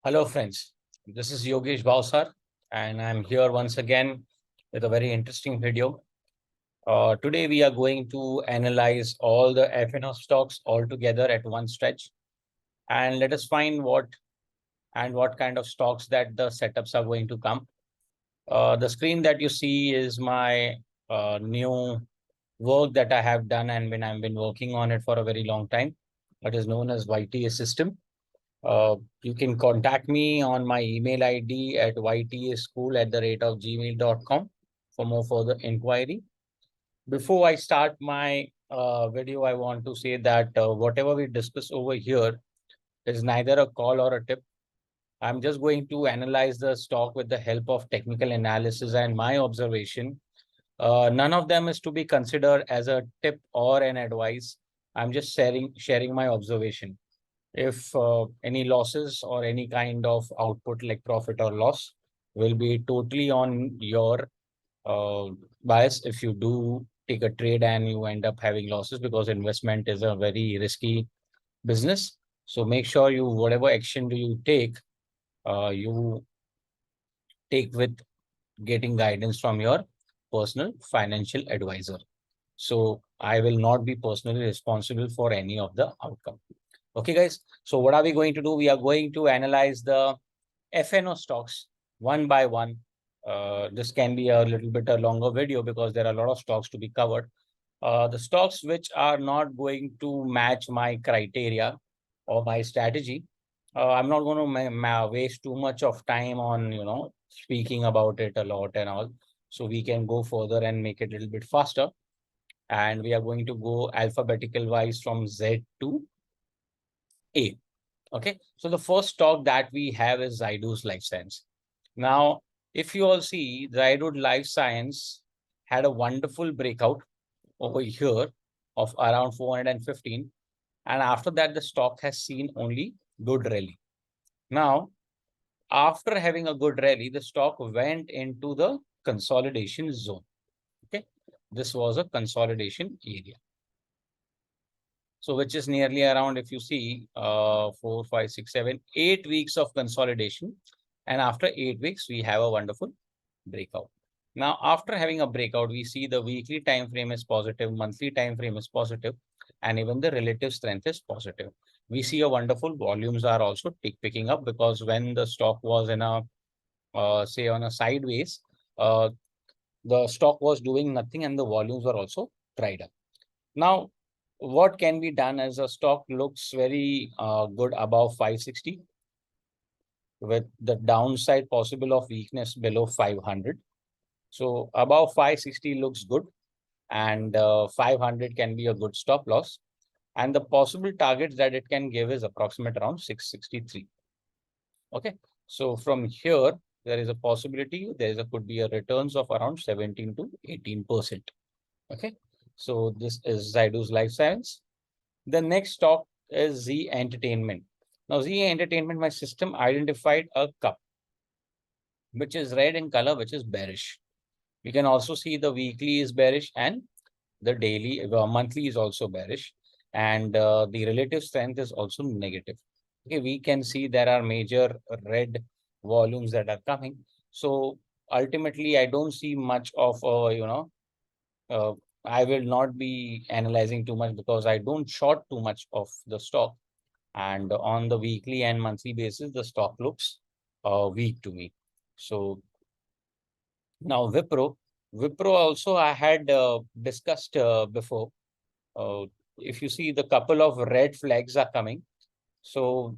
Hello, friends. This is Yogesh Bhausar, and I'm here once again with a very interesting video. Today, we are going to analyze all the FNO stocks all together at one stretch, and let us find what kind of stocks that the setups are going to come. The screen that you see is my new work that I have done, and when I've been working on it for a very long time. It is known as YTASYSTEM. You can contact me on my email ID at ytaschool@gmail.com for more further inquiry. Before I start my video, I want to say that whatever we discuss over here is neither a call or a tip. I'm just going to analyze the stock with the help of technical analysis and my observation. None of them is to be considered as a tip or an advice. I'm just sharing my observation. If any losses or any kind of output like profit or loss will be totally on your uh, bias if you do take a trade and you end up having losses, because investment is a very risky business. So make sure you, whatever action do you you take with getting guidance from your personal financial advisor. So I will not be personally responsible for any of the outcome. Okay, guys. So what are we going to do? We are going to analyze the FNO stocks one by one. This can be a little bit a longer video because there are a lot of stocks to be covered. The stocks which are not going to match my criteria or my strategy, I'm not going to waste too much of time on, speaking about it a lot and all. So we can go further and make it a little bit faster. And we are going to go alphabetical wise from Z to A. Okay, so the first stock that we have is Zydus Lifescience. Now, if you all see, Zydus Lifescience had a wonderful breakout over here of around 415. And after that, the stock has seen only good rally. Now, after having a good rally, the stock went into the consolidation zone. Okay, this was a consolidation area. So which is nearly around, if you see, 4, 5, 6, 7, 8 weeks of consolidation. And after 8 weeks, we have a wonderful breakout. Now, after having a breakout, we see the weekly time frame is positive, monthly time frame is positive, and even the relative strength is positive. We see a wonderful volumes are also picking up, because when the stock was in a, say on a sideways, uh, the stock was doing nothing and the volumes were also dried up. Now, what can be done as a stock looks very good above 560, with the downside possible of weakness below 500. So above 560 looks good, and 500 can be a good stop loss. And the possible targets that it can give is approximate around 663. Okay, so from here, there is a possibility, could be a returns of around 17 to 18%. Okay, so this is Zydus Life Science. The next stock is Z Entertainment. Now, Z Entertainment, my system identified a cup, which is red in color, which is bearish. We can also see the weekly is bearish and the daily, monthly is also bearish. And the relative strength is also negative. Okay, we can see there are major red volumes that are coming. So ultimately, I don't see much of, uh, I will not be analyzing too much because I don't short too much of the stock. And on the weekly and monthly basis, the stock looks weak to me. So now Wipro also I had discussed before. Uh, if you see, the couple of red flags are coming. So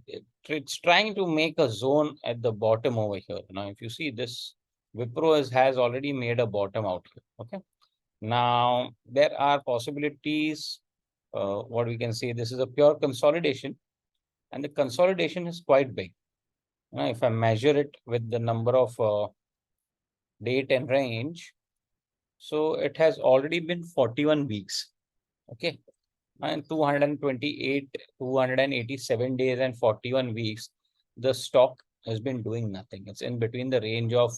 it's trying to make a zone at the bottom over here. Now, if you see this, Wipro has already made a bottom out here. Okay. Now, there are possibilities. What we can say, this is a pure consolidation, and the consolidation is quite big. Now, if I measure it with the number of date and range, so it has already been 41 weeks. Okay. And 228, 287 days and 41 weeks, the stock has been doing nothing. It's in between the range of,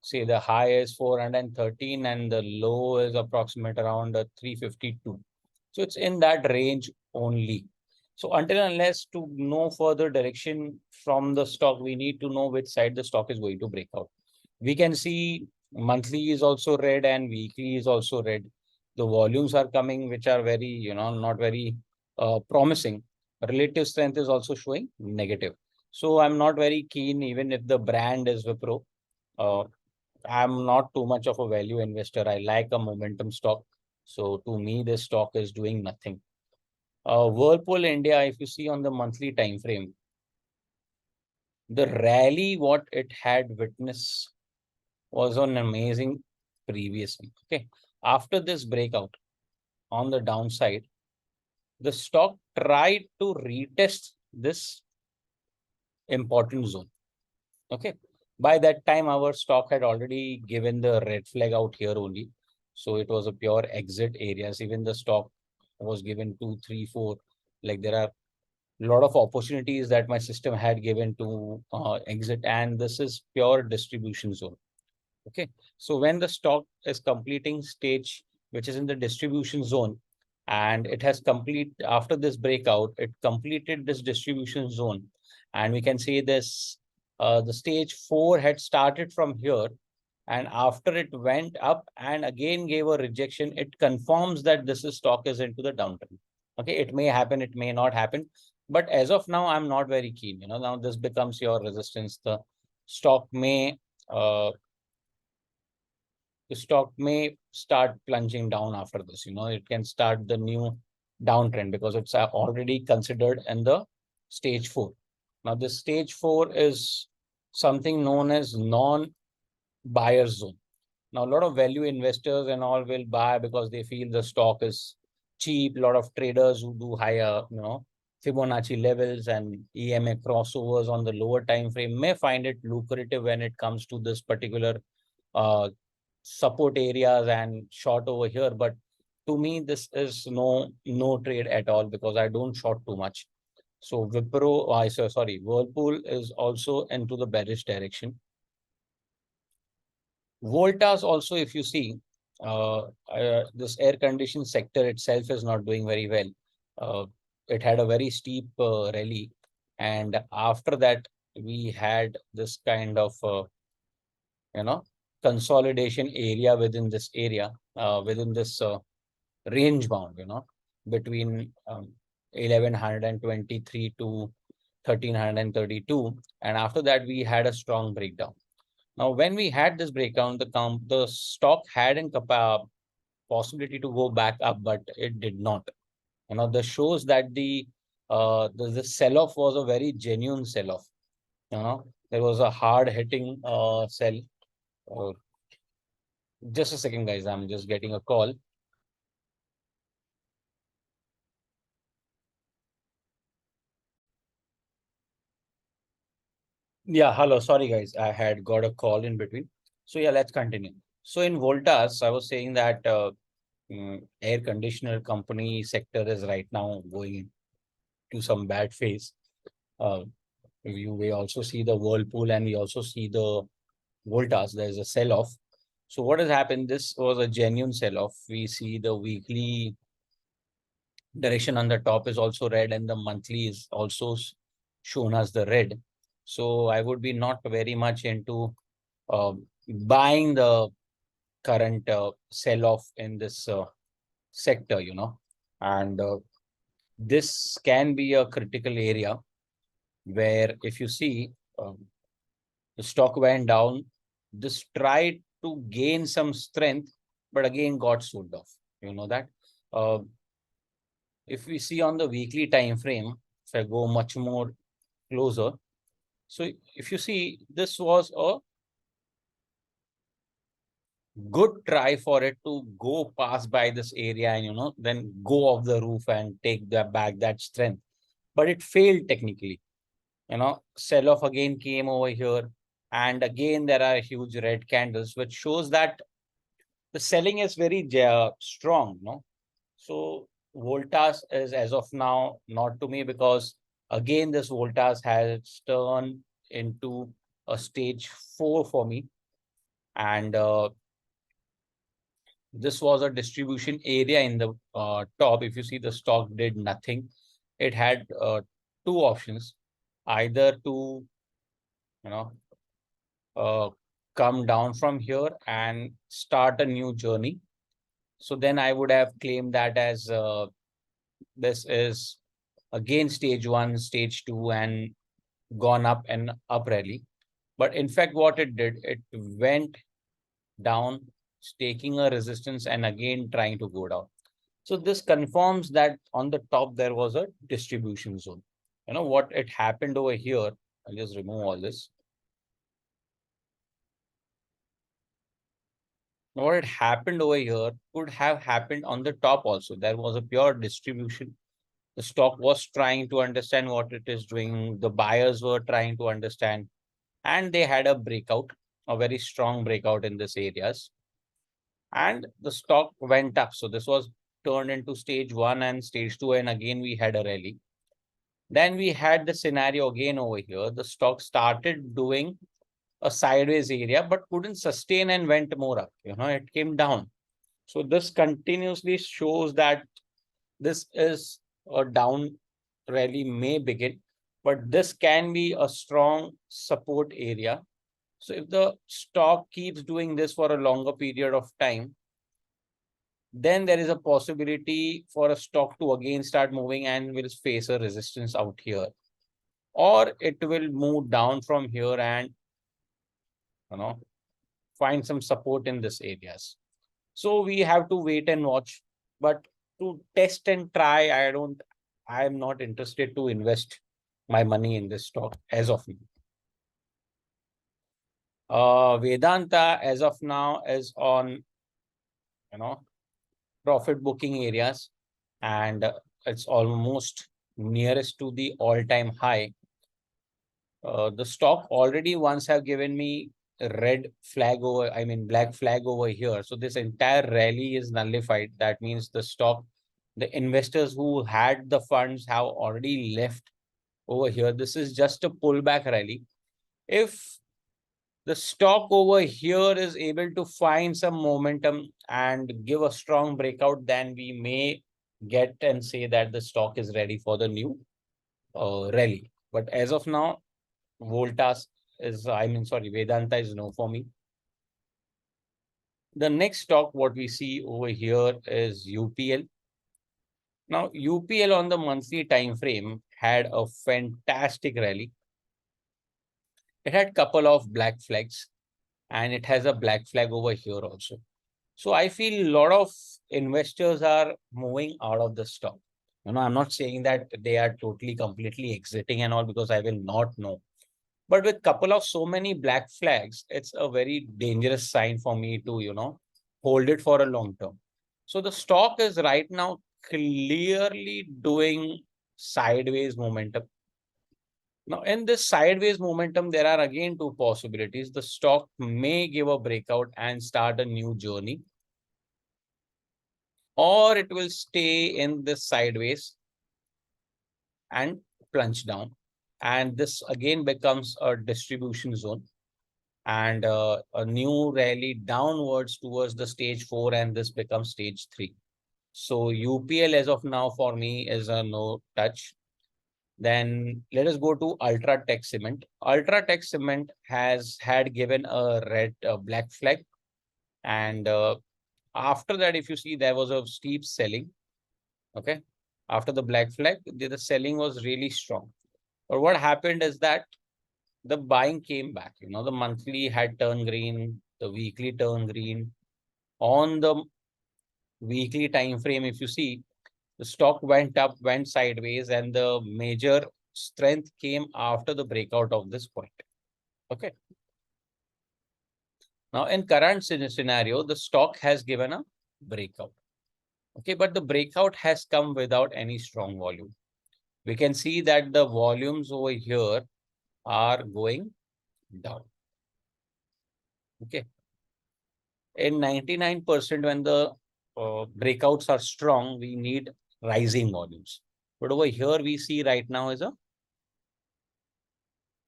say, the high is 413 and the low is approximate around 352. So it's in that range only. So until unless to know further direction from the stock, we need to know which side the stock is going to break out. We can see monthly is also red and weekly is also red. The volumes are coming, which are very, not very promising. Relative strength is also showing negative. So I'm not very keen, even if the brand is Wipro. Uh, I'm not too much of a value investor. I like a momentum stock. So to me, this stock is doing nothing. Whirlpool India, if you see on the monthly time frame, the rally what it had witnessed was an amazing previous week. Okay. After this breakout on the downside, the stock tried to retest this important zone. Okay. By that time, our stock had already given the red flag out here only. So it was a pure exit areas. Even the stock was given 2, 3, 4. Like there are lot of opportunities that my system had given to exit, and this is pure distribution zone. Okay, so when the stock is completing stage, which is in the distribution zone, and it has complete after this breakout, it completed this distribution zone, and we can see this the stage 4 had started from here, and after it went up and again gave a rejection, it confirms that this is stock is into the downtrend. Okay, it may happen, it may not happen, but as of now, I'm not very keen. Now this becomes your resistance. Stock may uh, the stock may start plunging down after this. It can start the new downtrend because it's already considered in the stage 4. Now, this stage 4 is something known as non-buyer zone. Now, a lot of value investors and all will buy because they feel the stock is cheap. A lot of traders who do higher, Fibonacci levels and EMA crossovers on the lower time frame may find it lucrative when it comes to this particular uh, support areas and short over here. But to me, this is no trade at all because I don't short too much. So Whirlpool is also into the bearish direction. Voltas also, if you see, this air conditioned sector itself is not doing very well. It had a very steep rally, and after that, we had this kind of you know consolidation area within this area, within this range bound, between 1123 to 1332, and after that we had a strong breakdown. Now, when we had this breakdown, the stock had a possibility to go back up, but it did not. This shows that the sell-off was a very genuine sell-off. There was a hard hitting sell. Uh, just a second, guys. I'm just getting a call. Yeah, hello. Sorry, guys. I had got a call in between. So yeah, let's continue. So in Voltas, I was saying that air conditioner company sector is right now going to some bad phase. Uh, we also see the Whirlpool and we also see the Voltas. There's a sell-off. So what has happened? This was a genuine sell-off. We see the weekly direction on the top is also red and the monthly is also shown as the red. So I would be not very much into uh, buying the current sell-off in this sector, and this can be a critical area where if you see the stock went down, this tried to gain some strength, but again got sold off. You know that. Uh, if we see on the weekly time frame, if I go much more closer, so if you see, this was a good try for it to go pass by this area and then go off the roof and take that strength, but it failed technically. Sell off again came over here, and again there are huge red candles, which shows that the selling is very strong. So Voltas is as of now not to me, because again this Voltas has turned into a stage 4 for me, and this was a distribution area in the top. If you see, the stock did nothing. it had two options, either to, you know, come down from here and start a new journey. So then I would have claimed that as this is again stage one, stage two, and gone up and up rally. But in fact, what it did, it went down, taking a resistance and again trying to go down. So this confirms that on the top there was a distribution zone. You know what it happened over here. I'll just remove all this. What had happened over here could have happened on the top also. There was a pure distribution. The stock was trying to understand what it is doing. The buyers were trying to understand, and they had a breakout, a very strong breakout in this areas. And the stock went up. So this was turned into stage one and stage two, and again we had a rally. Then we had the scenario again over here. The stock started doing a sideways area, but couldn't sustain and went more up. It came down. So this continuously shows that this is a down rally may begin, but this can be a strong support area. So if the stock keeps doing this for a longer period of time, then there is a possibility for a stock to again start moving and will face a resistance out here. Or it will move down from here and find some support in this areas. So we have to wait and watch. But to test and try, I am not interested to invest my money in this stock as of now. Vedanta as of now is on, profit booking areas, and it's almost nearest to the all-time high. The stock already once have given me a black flag over here. So this entire rally is nullified. That means the stock, the investors who had the funds have already left over here. This is just a pullback rally. If the stock over here is able to find some momentum and give a strong breakout, then we may get and say that the stock is ready for the new rally. But as of now, Voltas Vedanta is no for me. The next stock, what we see over here is UPL. Now, UPL on the monthly time frame had a fantastic rally. It had couple of black flags, and it has a black flag over here also. So I feel a lot of investors are moving out of the stock. I'm not saying that they are totally, completely exiting and all, because I will not know. But with couple of so many black flags, it's a very dangerous sign for me to, hold it for a long term. So the stock is right now clearly doing sideways momentum. Now, in this sideways momentum, there are again two possibilities. The stock may give a breakout and start a new journey, or it will stay in this sideways and plunge down. And this again becomes a distribution zone and a new rally downwards towards the stage 4, and this becomes stage 3. So UPL as of now for me is a no touch. Then let us go to Ultratech Cement. Ultratech Cement has had given a black flag. And after that, if you see, there was a steep selling. Okay. After the black flag, the selling was really strong. But what happened is that the buying came back. The monthly had turned green, the weekly turned green. On the weekly time frame, if you see, the stock went up, went sideways, and the major strength came after the breakout of this point. Okay. Now, in current scenario, the stock has given a breakout. Okay, but the breakout has come without any strong volume. We can see that the volumes over here are going down. Okay. In 99%, when the breakouts are strong, we need rising volumes. But over here, we see right now is a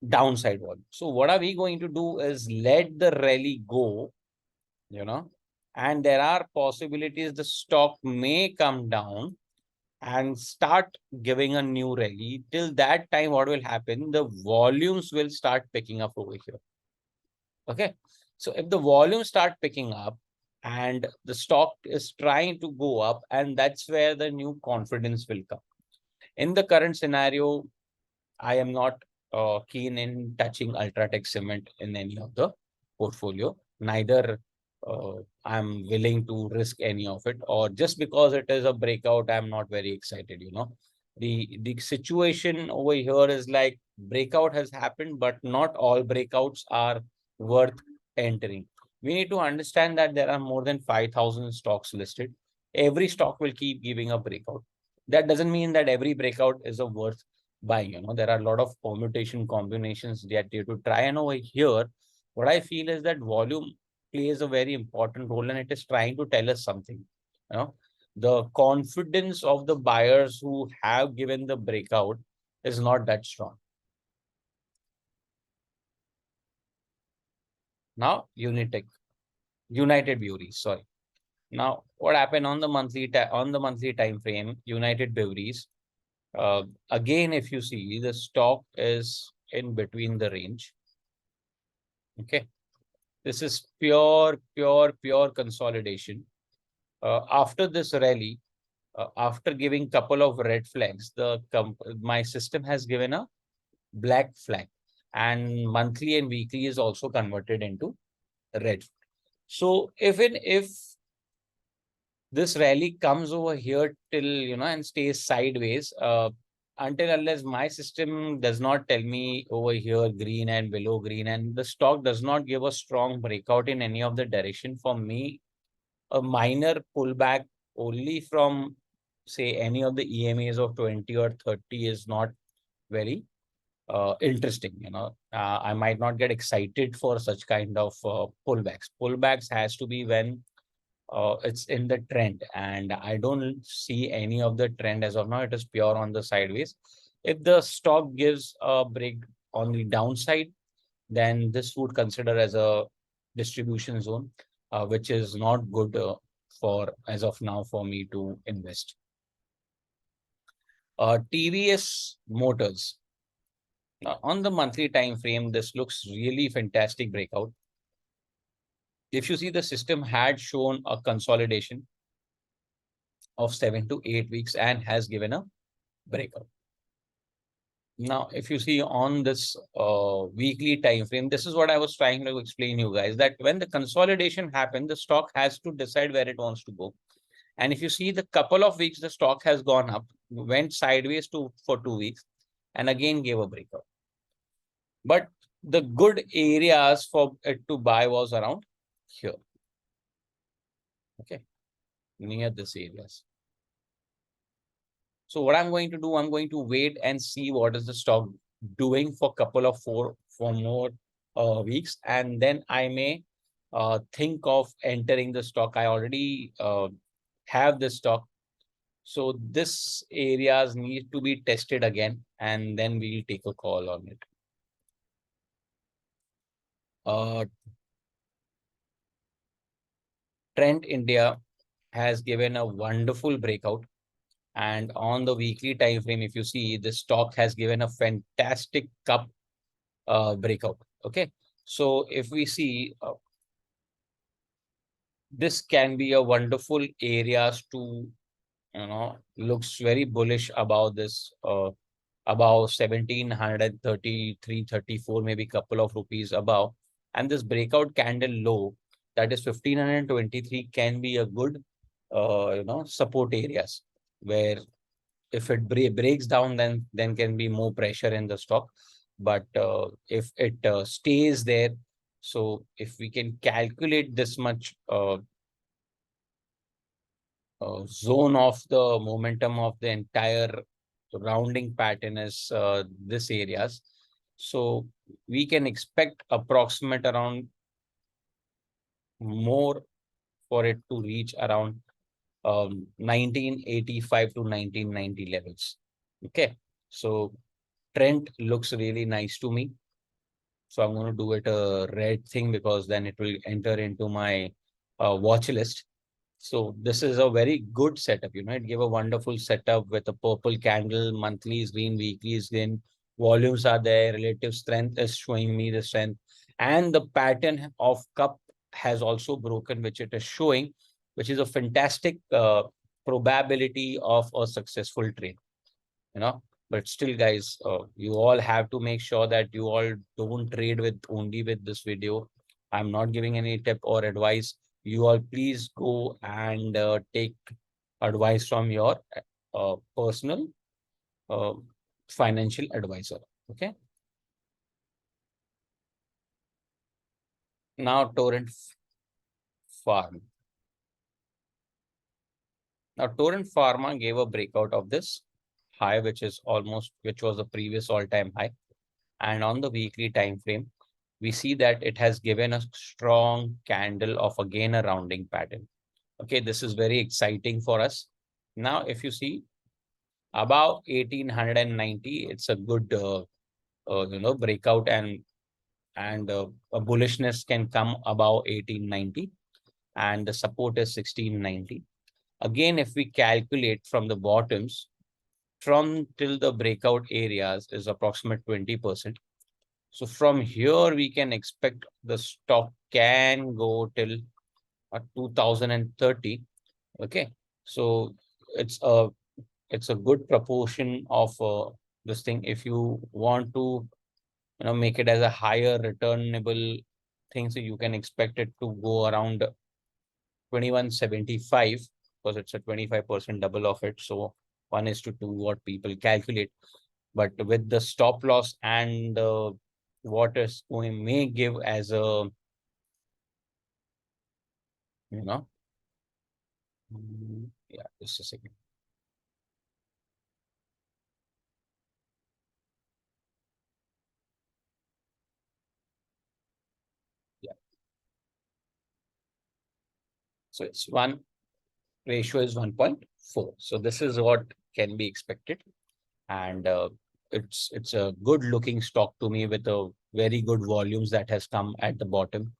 downside volume. So what are we going to do is let the rally go, and there are possibilities the stock may come down and start giving a new rally. Till that time, what will happen? The volumes will start picking up over here. Okay. So if the volumes start picking up and the stock is trying to go up, and that's where the new confidence will come. In the current scenario, I am not keen in touching Ultratech Cement in any of the portfolio. Neither I'm willing to risk any of it, or just because it is a breakout, I'm not very excited. The situation over here is like breakout has happened, but not all breakouts are worth entering. We need to understand that there are more than 5,000 stocks listed. Every stock will keep giving a breakout. That doesn't mean that every breakout is a worth buying. There are a lot of permutation combinations that you have to try. And over here, what I feel is that volume plays a very important role, and it is trying to tell us something. You know, the confidence of the buyers who have given the breakout is not that strong. Now, United Breweries, sorry. Now, what happened on the monthly time frame? United Breweries. Again, if you see, the stock is in between the range. Okay. This is pure consolidation. After this rally, after giving couple of red flags, my system has given a black flag, and monthly and weekly is also converted into red. So even if this rally comes over here till and stays sideways, until unless my system does not tell me over here green and below green, and the stock does not give a strong breakout in any of the direction, for me a minor pullback only from, say, any of the EMAs of 20 or 30 is not very interesting. I might not get excited for such kind of pullbacks. Pullbacks has to be when it's in the trend, and I don't see any of the trend as of now. It is pure on the sideways. If the stock gives a break on the downside, then this would consider as a distribution zone, which is not good for as of now for me to invest. TVS Motors. On the monthly time frame, this looks really fantastic breakout. If you see, the system had shown a consolidation of 7 to 8 weeks and has given a breakout. Now, if you see on this weekly time frame, this is what I was trying to explain you guys, that when the consolidation happened, the stock has to decide where it wants to go. And if you see the couple of weeks, the stock has gone up, went sideways for 2 weeks, and again gave a breakout. But the good areas for it to buy was around here. Okay, near this areas. So what I'm going to do, I'm going to wait and see what is the stock doing for couple of four more weeks, and then I may think of entering the stock. I already have the stock. So this areas need to be tested again, and then we'll take a call on it. Trent India has given a wonderful breakout. And on the weekly time frame, if you see, the stock has given a fantastic cup breakout. Okay. So if we see, this can be a wonderful areas to, looks very bullish about this, about 1733, 34, maybe couple of rupees above. And this breakout candle low, that is 1523, can be a good, support areas where if it breaks down, then can be more pressure in the stock. But if it stays there, so if we can calculate this much zone of the momentum of the entire rounding pattern is this areas, so we can expect approximate around more for it to reach around 1985 to 1990 levels. Okay, so Trent looks really nice to me. So I'm going to do it a red thing because then it will enter into my watch list. So this is a very good setup, it gave a wonderful setup with a purple candle, monthly is green, weekly is green, volumes are there, relative strength is showing me the strength, and the pattern of cup has also broken, which it is showing, which is a fantastic probability of a successful trade, but still guys, you all have to make sure that you all don't trade with only with this video. I'm not giving any tip or advice. You all please go and take advice from your personal uh, financial advisor. Okay. Now Torrent Farm. Now Torrent Pharma gave a breakout of this high, which was the previous all-time high. And on the weekly time frame, we see that it has given a strong candle of again a rounding pattern. Okay, this is very exciting for us. Now, if you see above 1890, it's a good breakout, and a bullishness can come above 1890, and the support is 1690. Again, if we calculate from the bottoms, from till the breakout areas is approximate 20%. So from here, we can expect the stock can go till 2030. Okay. So it's a good proportion of this thing. If you want to, make it as a higher returnable thing, so you can expect it to go around 2175, because it's a 25% double of it. So 1:2 what people calculate. But with the stop loss and what is going may give as a, you know, yeah, just a second. Yeah. So it's one ratio is 1.4. So this is what can be expected. And it's a good looking stock to me with a very good volumes that has come at the bottom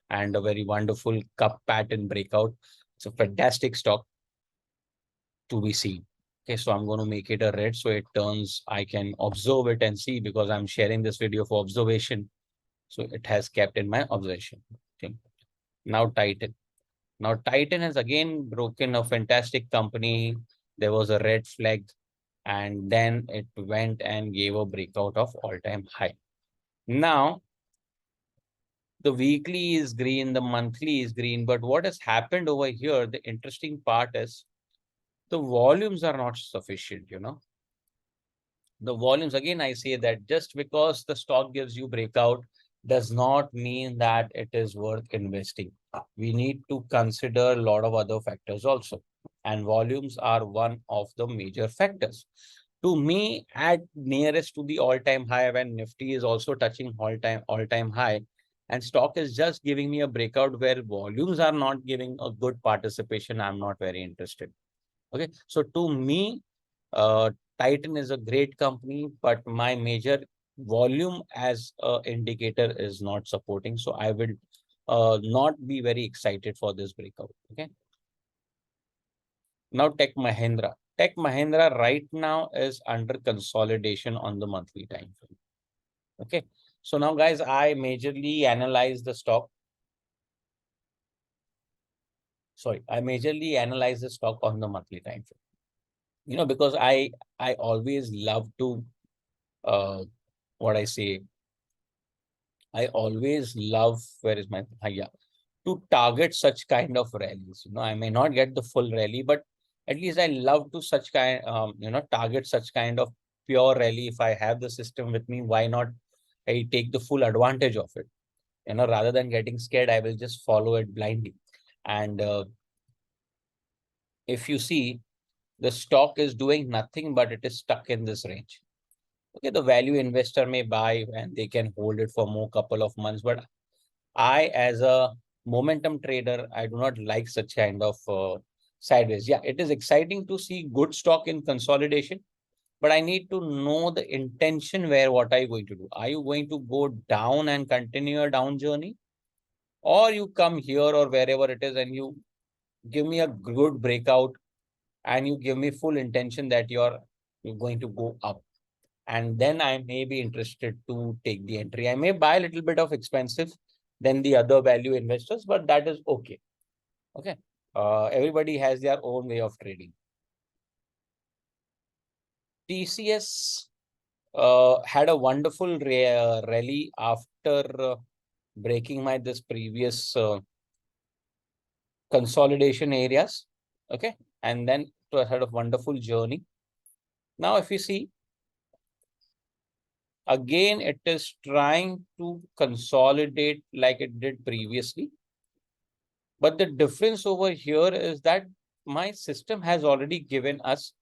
and a very wonderful cup pattern breakout. It's a fantastic stock to be seen. Okay, so I'm going to make it a red so it turns, I can observe it and see, because I'm sharing this video for observation. So it has kept in my observation. Okay. Now Titan. Now Titan has again broken a fantastic company. There was a red flag, and then it went and gave a breakout of all-time high. Now, the weekly is green, the monthly is green, but what has happened over here, the interesting part is the volumes are not sufficient, The volumes, again, I say that just because the stock gives you breakout does not mean that it is worth investing. We need to consider a lot of other factors also. And volumes are one of the major factors. To me, at nearest to the all-time high, when Nifty is also touching all-time high, and stock is just giving me a breakout where volumes are not giving a good participation, I'm not very interested. Okay, so to me, uh, Titan is a great company, but my major volume as a indicator is not supporting. So I will not be very excited for this breakout. Okay. Now Tech Mahindra. Tech Mahindra right now is under consolidation on the monthly time frame. Okay. So now guys, I majorly analyze the stock. Sorry, I majorly analyze the stock on the monthly time frame. Because I always love to what I say, I always love, where is my, yeah, to target such kind of rallies. I may not get the full rally, but at least I love to target such kind of pure rally. If I have the system with me, why not I take the full advantage of it? Rather than getting scared, I will just follow it blindly. And if you see, the stock is doing nothing, but it is stuck in this range. Okay, the value investor may buy and they can hold it for more couple of months, but I, as a momentum trader, I do not like such kind of sideways. Yeah, it is exciting to see good stock in consolidation, but I need to know the intention where what are you going to do? Are you going to go down and continue a down journey? Or you come here or wherever it is and you give me a good breakout, and you give me full intention that you're going to go up. And then I may be interested to take the entry. I may buy a little bit of expensive than the other value investors, but that is okay. Okay. Everybody has their own way of trading. TCS had a wonderful rally after breaking this previous consolidation areas. Okay. And then it had a wonderful journey. Now, if you see, again, it is trying to consolidate like it did previously. But the difference over here is that my system has already given us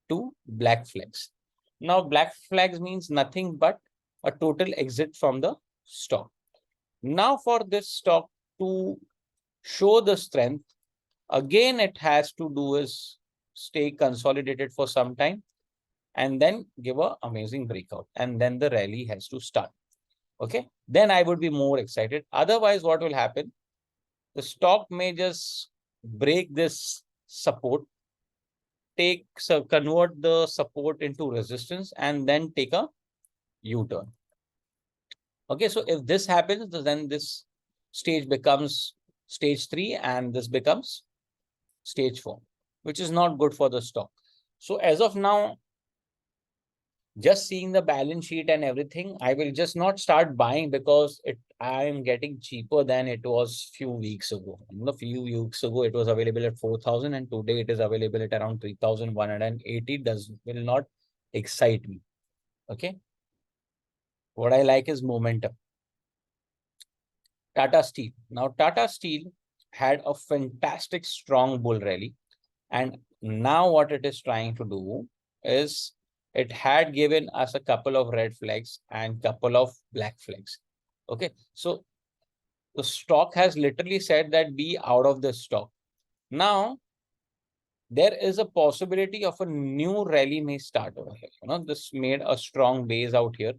two black flags. Now, black flags means nothing but a total exit from the stock. Now, for this stock to show the strength, again, it has to do is stay consolidated for some time and then give an amazing breakout. And then the rally has to start. Okay. Then I would be more excited. Otherwise, what will happen? The stock may just break this support, convert the support into resistance, and then take a U-turn. Okay, so if this happens, then this stage becomes stage 3 and this becomes stage 4, which is not good for the stock. So as of now, just seeing the balance sheet and everything, I will just not start buying because I am getting cheaper than it was few weeks ago. A few weeks ago, it was available at 4,000 and today it is available at around 3,180. Will not excite me. Okay. What I like is momentum. Tata Steel. Now, Tata Steel had a fantastic strong bull rally. And now what it is trying to do is it had given us a couple of red flags and couple of black flags. Okay. So the stock has literally said that be out of the stock. Now, there is a possibility of a new rally may start over here. This made a strong base out here.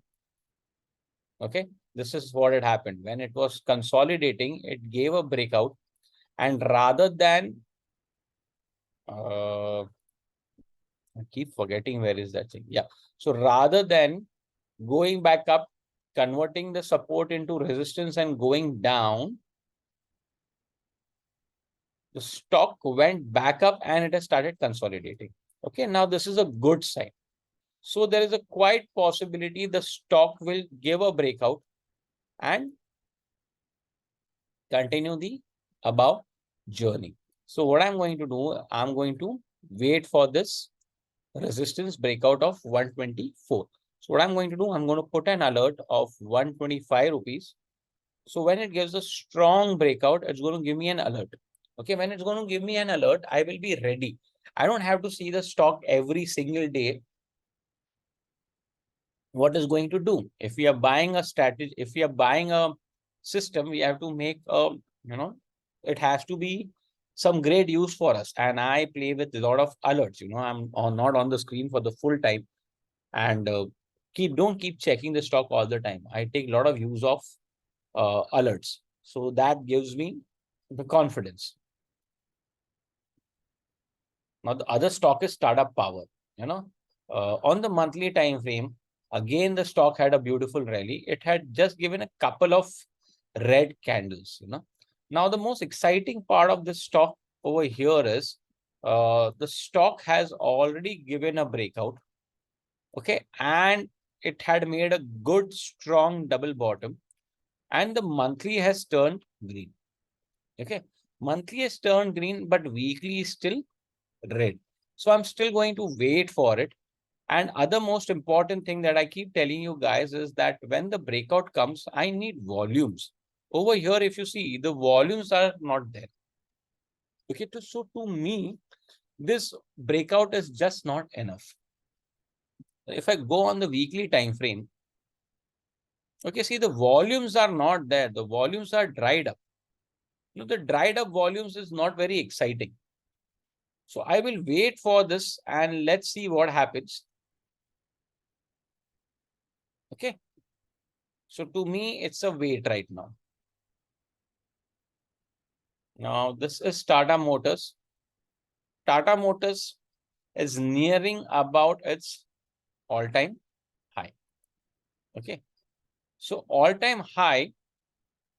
Okay. This is what had happened. When it was consolidating, it gave a breakout. And rather than I keep forgetting where is that thing. Yeah. So rather than going back up, converting the support into resistance and going down, the stock went back up and it has started consolidating. Okay. Now this is a good sign. So there is a quite possibility the stock will give a breakout and continue the above journey. So what I'm going to do, I'm going to wait for this resistance breakout of 124. So what I'm going to do, I'm going to put an alert of 125 rupees. So when it gives a strong breakout, it's going to give me an alert. Okay, when it's going to give me an alert, I will be ready. I don't have to see the stock every single day. What is going to do? If we are buying a strategy, if we are buying a system, we have to make it has to be some great use for us. And I play with a lot of alerts. I'm not on the screen for the full time, and don't keep checking the stock all the time. I take a lot of use of alerts. So that gives me the confidence. Now, the other stock is startup power. On the monthly time frame, again, the stock had a beautiful rally. It had just given a couple of red candles. Now, the most exciting part of this stock over here is the stock has already given a breakout. Okay. And it had made a good, strong double bottom. And the monthly has turned green. Okay. Monthly has turned green, but weekly is still red. So I'm still going to wait for it. And other most important thing that I keep telling you guys is that when the breakout comes, I need volumes. Over here, if you see, the volumes are not there. Okay, so to me, this breakout is just not enough. If I go on the weekly time frame, okay, see, the volumes are not there. The volumes are dried up. The dried up volumes is not very exciting. So I will wait for this and let's see what happens. Okay. So to me, it's a wait right now. Now this is Tata Motors. Tata Motors is nearing about its all-time high. Okay. So all-time high,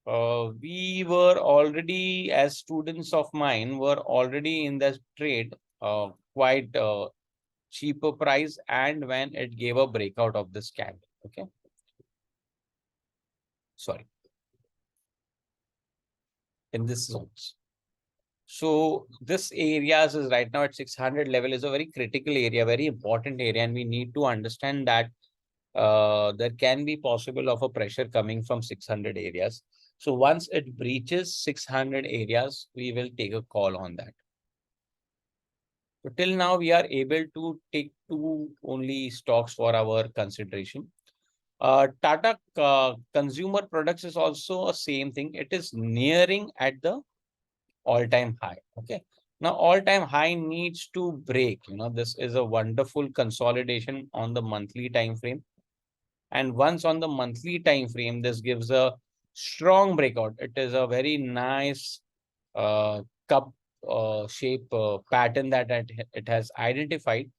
we were already, as students of mine, were already in the trade quite cheaper price, and when it gave a breakout of this candle. Okay. Sorry. In this zones. So this areas is right now at 600 level is a very critical area, very important area, and we need to understand that there can be possible of a pressure coming from 600 areas. So once it breaches 600 areas, we will take a call on that. So till now, we are able to take two only stocks for our consideration. Tata Consumer Products is also a same thing. It is nearing at the all-time high. Okay. Now, all-time high needs to break. This is a wonderful consolidation on the monthly time frame. And once on the monthly time frame, this gives a strong breakout. It is a very nice cup shape pattern that it has identified.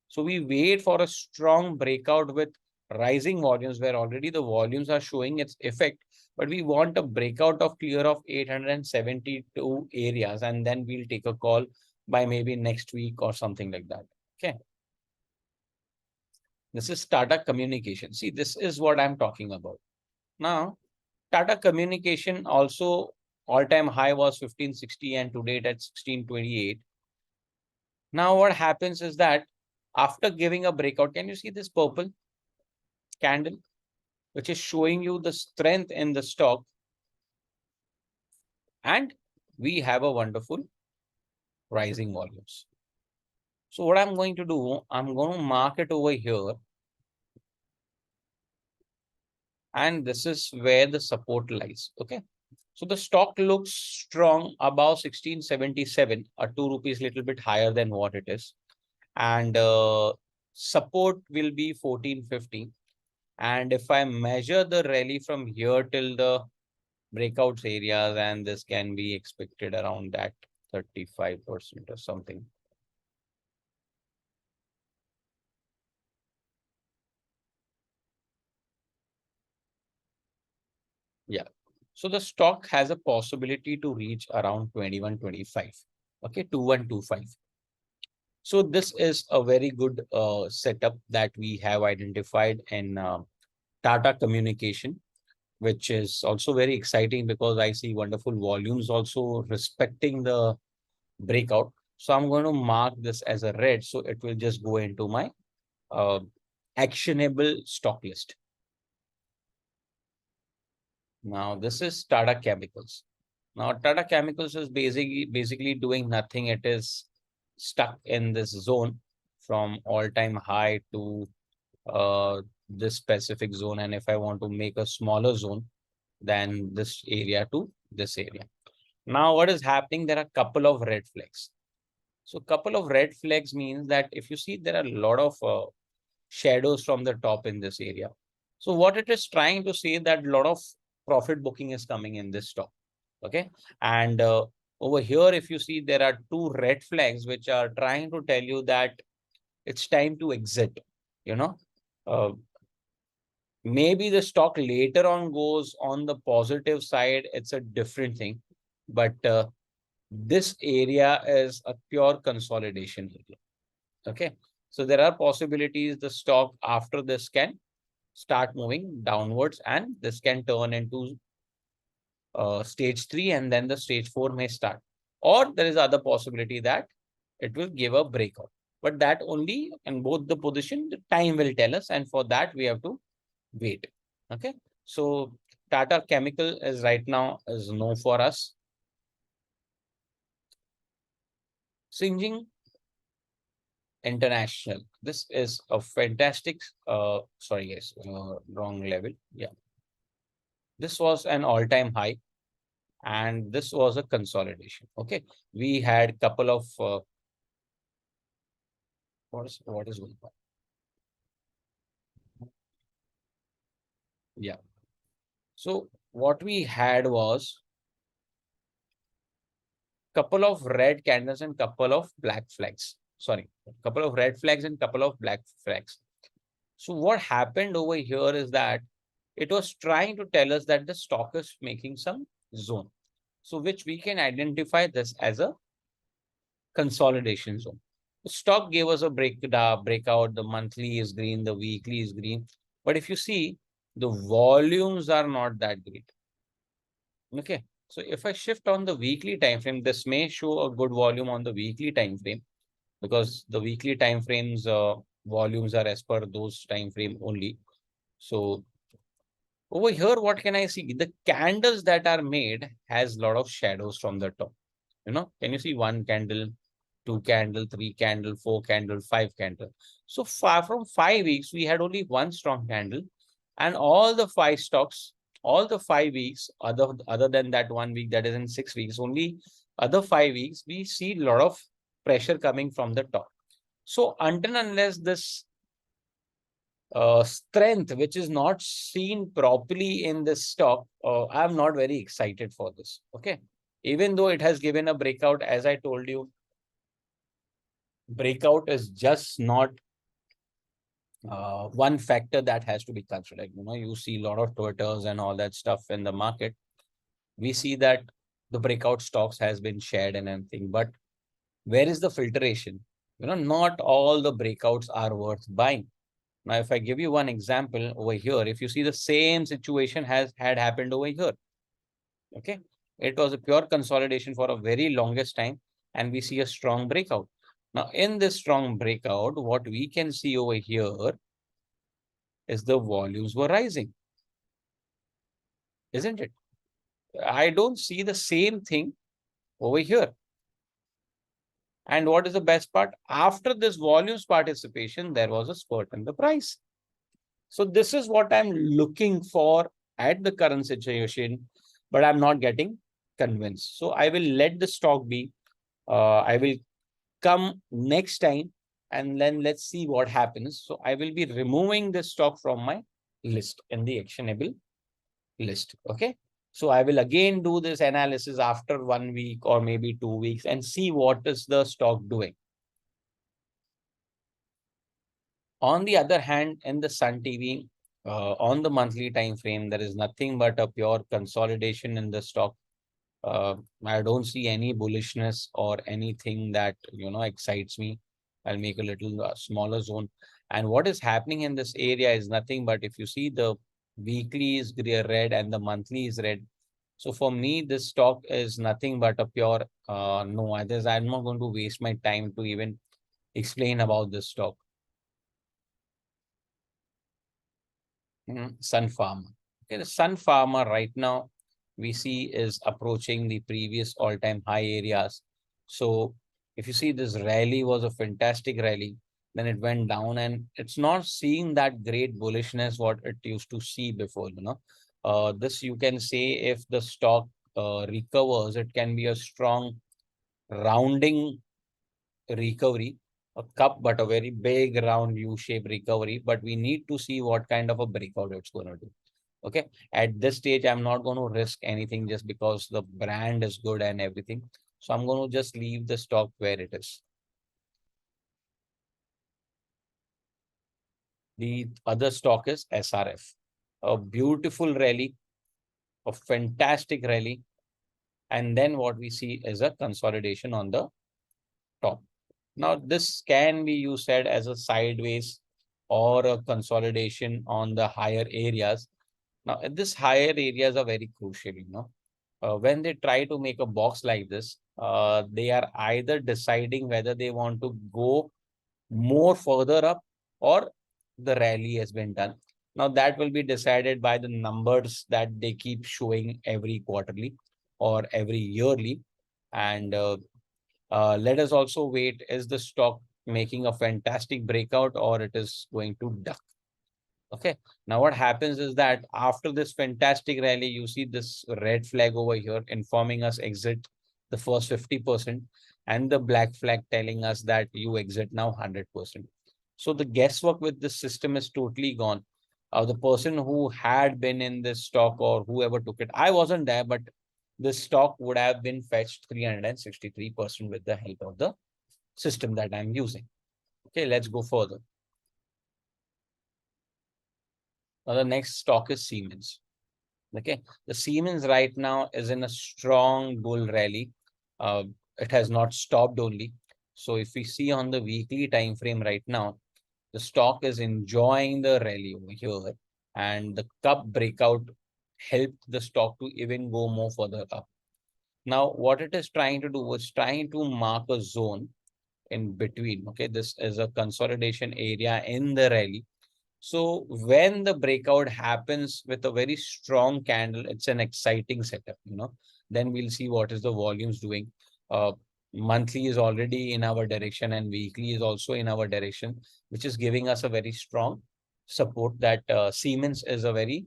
So we wait for a strong breakout with rising volumes, where already the volumes are showing its effect. But we want a breakout of clear of 872 areas, and then we'll take a call by maybe next week or something like that. Okay. This is Tata Communication. See, this is what I'm talking about. Now, Tata Communication also all-time high was 1560 and today at 1628. Now, what happens is that after giving a breakout, can you see this purple candle, which is showing you the strength in the stock? And we have a wonderful rising volumes. So what I'm going to do, I'm going to mark it over here. And this is where the support lies. Okay. So the stock looks strong above 1677, or 2 rupees little bit higher than what it is. And support will be 1450. And if I measure the rally from here till the breakouts areas, and this can be expected around that 35% or something. Yeah. So the stock has a possibility to reach around 2125. Okay, 2125. So this is a very good setup that we have identified in Tata Communication, which is also very exciting because I see wonderful volumes also respecting the breakout. So I'm going to mark this as a red. So it will just go into my uh, actionable stock list. Now this is Tata Chemicals. Now Tata Chemicals is basically doing nothing. It is stuck in this zone from all-time high to this specific zone. And if I want to make a smaller zone, then this area to this area. Now what is happening? There are a couple of red flags. So couple of red flags means that if you see there are a lot of shadows from the top in this area. So what it is trying to say that a lot of profit booking is coming in this stock. Okay. And over here, if you see, there are two red flags which are trying to tell you that it's time to exit. You know, uh, maybe the stock later on goes on the positive side. It's a different thing. But this area is a pure consolidation area. Okay. So there are possibilities the stock after this can start moving downwards, and this can turn into stage 3, and then the stage 4 may start. Or there is other possibility that it will give a breakout. But that only in both the position, the time will tell us. And for that, we have to wait. Okay. So Tata Chemical is right now is no for us. Synging International. This is a fantastic, sorry, yes, wrong level. Yeah. This was an all-time high, and this was a consolidation. Okay. We had couple of, what is going on? Yeah. So what we had was couple of red candles and couple of black flags. Sorry, couple of red flags and couple of black flags. So what happened over here is that it was trying to tell us that the stock is making some zone. So which we can identify this as a consolidation zone. The stock gave us a breakout. The monthly is green, the weekly is green. But if you see, the volumes are not that great. Okay. So if I shift on the weekly time frame, this may show a good volume on the weekly time frame because the weekly time frames volumes are as per those time frame only. So over here, what can I see? The candles that are made has a lot of shadows from the top. Can you see one candle, two candle, three candle, four candle, five candle? So far from 5 weeks, we had only one strong candle, and all the five stocks, all the 5 weeks, other than that 1 week, that is in 6 weeks, only other 5 weeks, we see a lot of pressure coming from the top. So until unless this strength, which is not seen properly in this stock, I'm not very excited for this. Okay. Even though it has given a breakout, as I told you, breakout is just not one factor that has to be considered. You see a lot of Twitters and all that stuff in the market. We see that the breakout stocks has been shared and everything, but where is the filtration? Not all the breakouts are worth buying. Now, if I give you one example over here, if you see the same situation had happened over here. Okay. It was a pure consolidation for a very longest time, and we see a strong breakout. Now, in this strong breakout, what we can see over here is the volumes were rising. Isn't it? I don't see the same thing over here. And what is the best part? After this volumes participation, there was a spurt in the price. So this is what I'm looking for at the current situation, but I'm not getting convinced. So I will let the stock be. I will come next time and then let's see what happens. So I will be removing this stock from my list in the actionable list. Okay. So I will again do this analysis after 1 week or maybe 2 weeks and see what is the stock doing. On the other hand, in the Sun TV, on the monthly time frame, there is nothing but a pure consolidation in the stock. I don't see any bullishness or anything that excites me. I'll make a little smaller zone. And what is happening in this area is nothing but if you see the weekly is red and the monthly is red. So for me, this stock is nothing but a pure no. I'm not going to waste my time to even explain about this stock. Sun Pharma. Okay, the Sun Pharma right now we see is approaching the previous all-time high areas. So if you see this rally was a fantastic rally, then it went down and it's not seeing that great bullishness what it used to see before. This you can say if the stock recovers, it can be a strong rounding recovery, a cup, but a very big round U-shaped recovery. But we need to see what kind of a breakout it's going to do. Okay. At this stage, I'm not going to risk anything just because the brand is good and everything. So I'm going to just leave the stock where it is. The other stock is SRF. A beautiful rally, a fantastic rally. And then what we see is a consolidation on the top. Now, this can be, you said, as a sideways or a consolidation on the higher areas. Now, this higher areas are very crucial, when they try to make a box like this, they are either deciding whether they want to go more further up or the rally has been done. Now, that will be decided by the numbers that they keep showing every quarterly or every yearly. And let us also wait, is the stock making a fantastic breakout or it is going to duck? Okay. Now what happens is that after this fantastic rally, you see this red flag over here informing us exit the first 50% and the black flag telling us that you exit now 100%. So the guesswork with this system is totally gone. The person who had been in this stock or whoever took it, I wasn't there, but this stock would have been fetched 363% with the help of the system that I'm using. Okay, let's go further. Now, the next stock is Siemens. Okay, the Siemens right now is in a strong bull rally. It has not stopped only. So if we see on the weekly time frame right now, the stock is enjoying the rally over here, and the cup breakout helped the stock to even go more further up. Now, what it is trying to do is trying to mark a zone in between. Okay, this is a consolidation area in the rally. So when the breakout happens with a very strong candle, it's an exciting setup, Then we'll see what is the volumes doing. Monthly is already in our direction and weekly is also in our direction, which is giving us a very strong support that Siemens is a very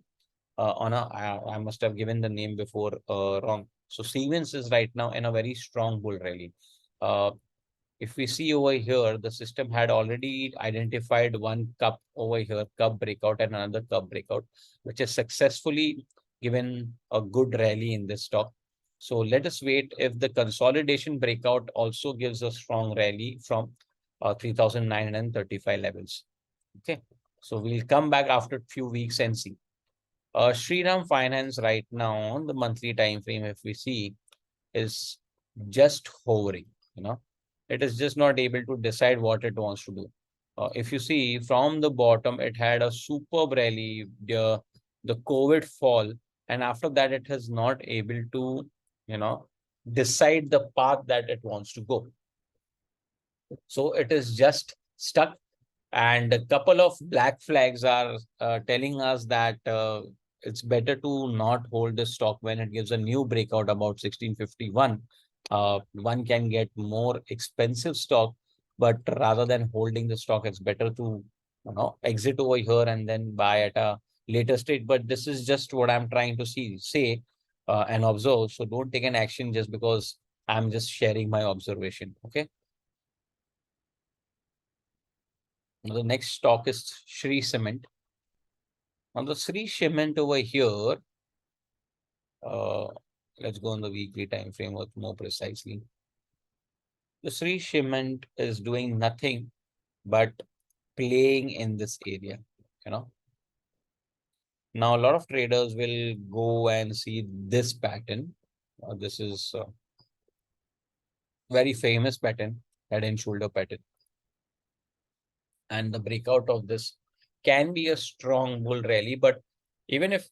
I must have given the name before wrong. So Siemens is right now in a very strong bull rally. Uh, if we see over here, the system had already identified one cup over here, cup breakout and another cup breakout, which has successfully given a good rally in this stock. So let us wait if the consolidation breakout also gives a strong rally from 3,935 levels. Okay, so we'll come back after a few weeks and see. Shriram Finance right now on the monthly time frame, if we see, is just hovering, It is just not able to decide what it wants to do. If you see from the bottom, it had a superb rally, the COVID fall, and after that, it has not able to, decide the path that it wants to go. So it is just stuck. And a couple of black flags are telling us that it's better to not hold the stock when it gives a new breakout about 1651. One can get more expensive stock, but rather than holding the stock, it's better to exit over here and then buy at a later stage. But this is just what I'm trying to say and observe. So don't take an action just because I'm just sharing my observation. Okay. Now, the next stock is Shri Cement. On the Shri Cement over here, let's go on the weekly time frame more precisely. The Shri Cement is doing nothing but playing in this area, Now, a lot of traders will go and see this pattern. This is a very famous pattern, head and shoulder pattern. And the breakout of this can be a strong bull rally, but even if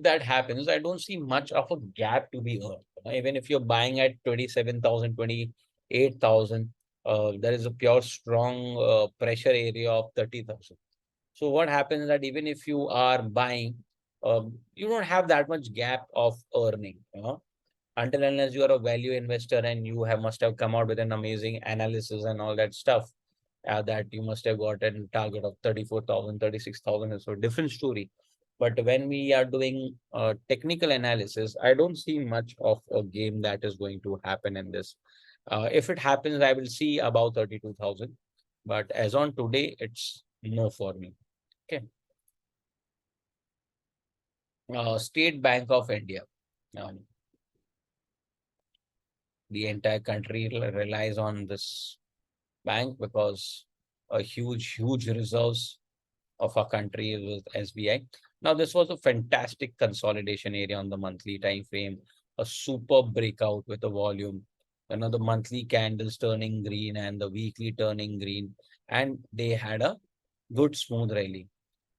that happens, I don't see much of a gap to be earned. Even if you're buying at 27,000, 28,000, there is a pure strong pressure area of 30,000. So what happens that even if you are buying, you don't have that much gap of earning, until unless you are a value investor and you must have come out with an amazing analysis and all that stuff, that you must have got a target of 34,000, 36,000 is a different story. But when we are doing technical analysis, I don't see much of a game that is going to happen in this. If it happens, I will see about 32,000. But as on today, it's no for me. Okay. State Bank of India. The entire country relies on this bank because a huge reserves of our country with SBI. Now, this was a fantastic consolidation area on the monthly time frame, a super breakout with the volume, the monthly candles turning green and the weekly turning green, and they had a good smooth rally.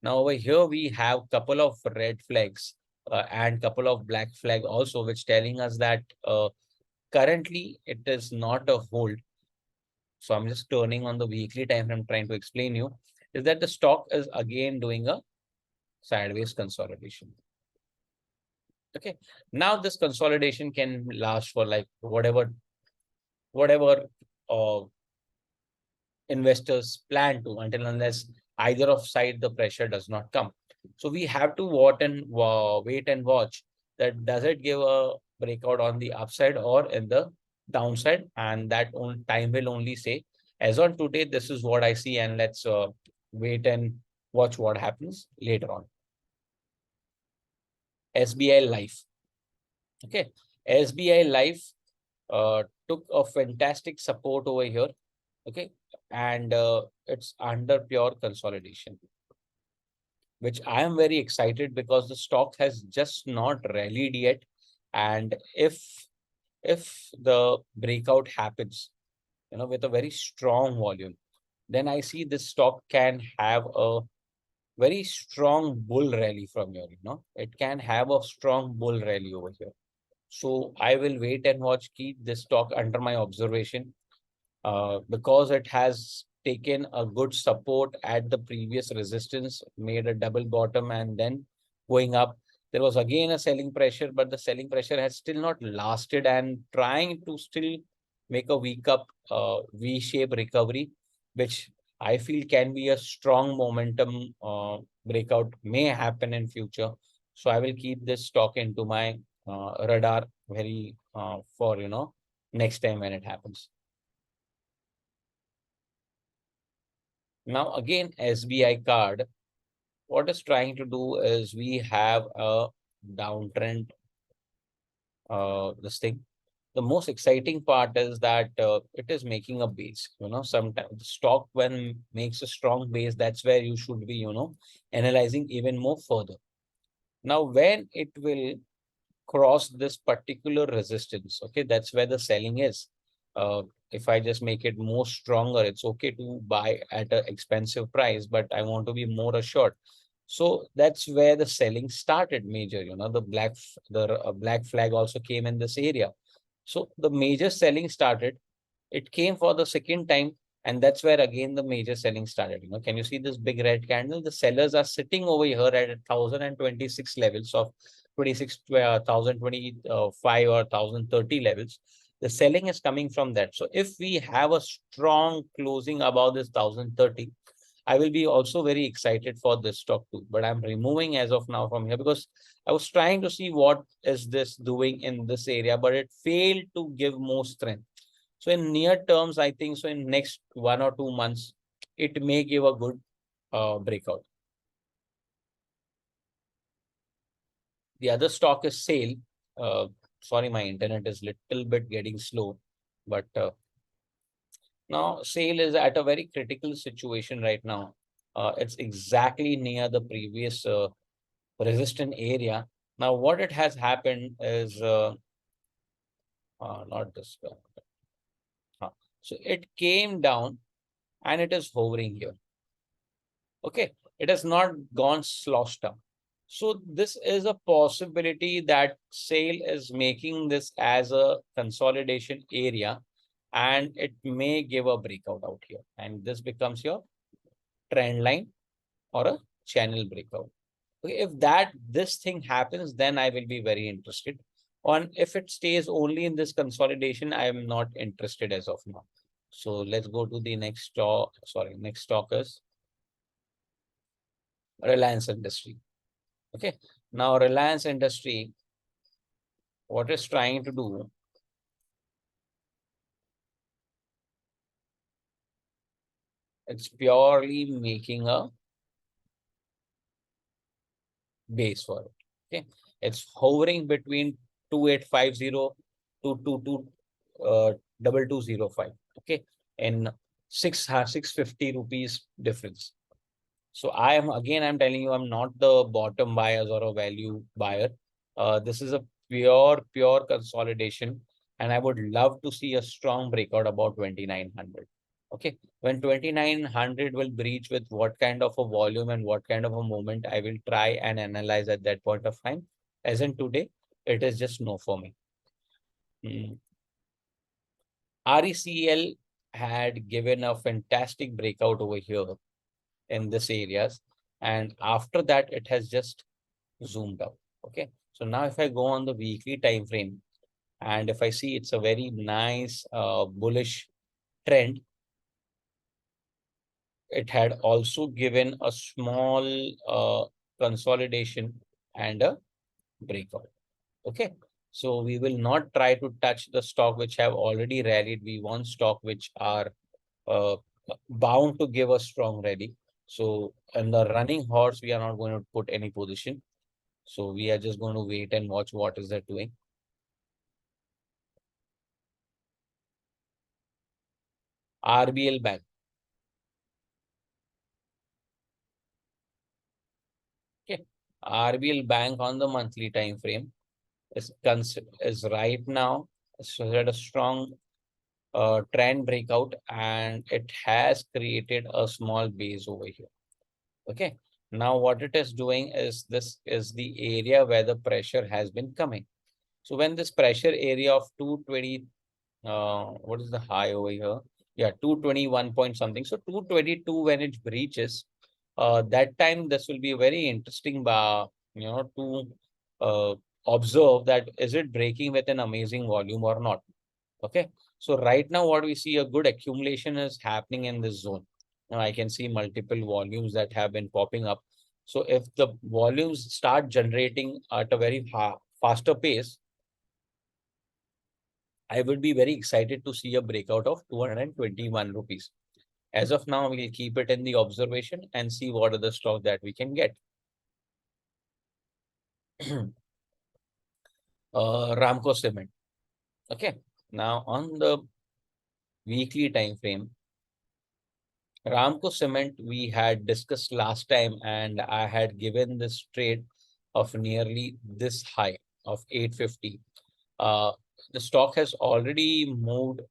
Now, over here, we have couple of red flags and couple of black flag also, which telling us that currently it is not a hold. So I'm just turning on the weekly time frame, trying to explain you, is that the stock is again doing a sideways consolidation. Okay. Now this consolidation can last for like whatever uh, investors plan to, until unless either of side the pressure does not come. So we have to wait and watch that does it give a breakout on the upside or in the downside, and that time will only say. As on today, this is what I see, and let's wait and watch what happens later on. SBI Life. Okay, SBI Life took a fantastic support over here. Okay, and it's under pure consolidation, which I am very excited because the stock has just not rallied yet. And if the breakout happens, with a very strong volume, then I see this stock can have a very strong bull rally from here. It can have a strong bull rally over here. So I will wait and watch, keep this stock under my observation, because it has taken a good support at the previous resistance, made a double bottom and then going up. There was again a selling pressure, but the selling pressure has still not lasted and trying to still make a weak up V-shape recovery, which I feel can be a strong momentum breakout may happen in future. So I will keep this stock into my radar very for next time when it happens. Now again, SBI card, what it's trying to do is we have a downtrend, this thing. The most exciting part is that it is making a base. Sometimes the stock when makes a strong base, that's where you should be, analyzing even more further. Now, when it will cross this particular resistance, okay, that's where the selling is. If I just make it more stronger, it's okay to buy at an expensive price, but I want to be more assured. So that's where the selling started major. The black flag also came in this area. So the major selling started. It came for the second time, and that's where again the major selling started. Can you see this big red candle? The sellers are sitting over here at 1,026 levels of 1,025 or 1,030 levels. The selling is coming from that. So if we have a strong closing above this 1,030, I will be also very excited for this stock too. But I'm removing as of now from here because I was trying to see what is this doing in this area, but it failed to give more strength. So in near terms, I think so in next 1 or 2 months, it may give a good breakout. The other stock is SAIL. Sorry, my internet is little bit getting slow, but now SAIL is at a very critical situation right now. It's exactly near the previous resistant area. Now, what it has happened is not this. So it came down and it is hovering here. Okay, it has not gone sloshed down. So this is a possibility that SAIL is making this as a consolidation area and it may give a breakout out here. And this becomes your trend line or a channel breakout. Okay, if this thing happens, then I will be very interested. On if it stays only in this consolidation, I am not interested as of now. So let's go to the next stock. Sorry, next stock is Reliance Industry. Okay, now Reliance Industry, what is trying to do, it's purely making a base for it. Okay, it's hovering between 2850 to 2205. Okay, and 650 rupees difference. So I'm telling you, I'm not the bottom buyers or a value buyer. This is a pure consolidation, and I would love to see a strong breakout about 2,900. Okay, when 2,900 will breach with what kind of a volume and what kind of a movement, I will try and analyze at that point of time. As in today, it is just no for me. RECL had given a fantastic breakout over here in this areas, and after that it has just zoomed out. Okay, so now if I go on the weekly time frame and if I see it's a very nice bullish trend, it had also given a small consolidation and a breakout. Okay, so we will not try to touch the stock which have already rallied. We want stock which are uh, bound to give a strong rally. So in the running horse, we are not going to put any position. So we are just going to wait and watch what is that doing. RBL Bank. Okay. RBL Bank on the monthly time frame is right now at a strong trend breakout, and it has created a small base over here. Okay. Now what it is doing is this is the area where the pressure has been coming. So when this pressure area of 220, what is the high over here? Yeah, 221 point something. So 222 when it breaches, that time this will be very interesting, to observe that is it breaking with an amazing volume or not. Okay. So right now what we see a good accumulation is happening in this zone. Now I can see multiple volumes that have been popping up. So if the volumes start generating at a very faster pace, I would be very excited to see a breakout of 221 rupees. As of now, we'll keep it in the observation and see what are the stock that we can get. Ramco Cement. Okay. Now on the weekly time frame, Ramco Cement we had discussed last time, and I had given this trade of nearly this high of 850. The stock has already moved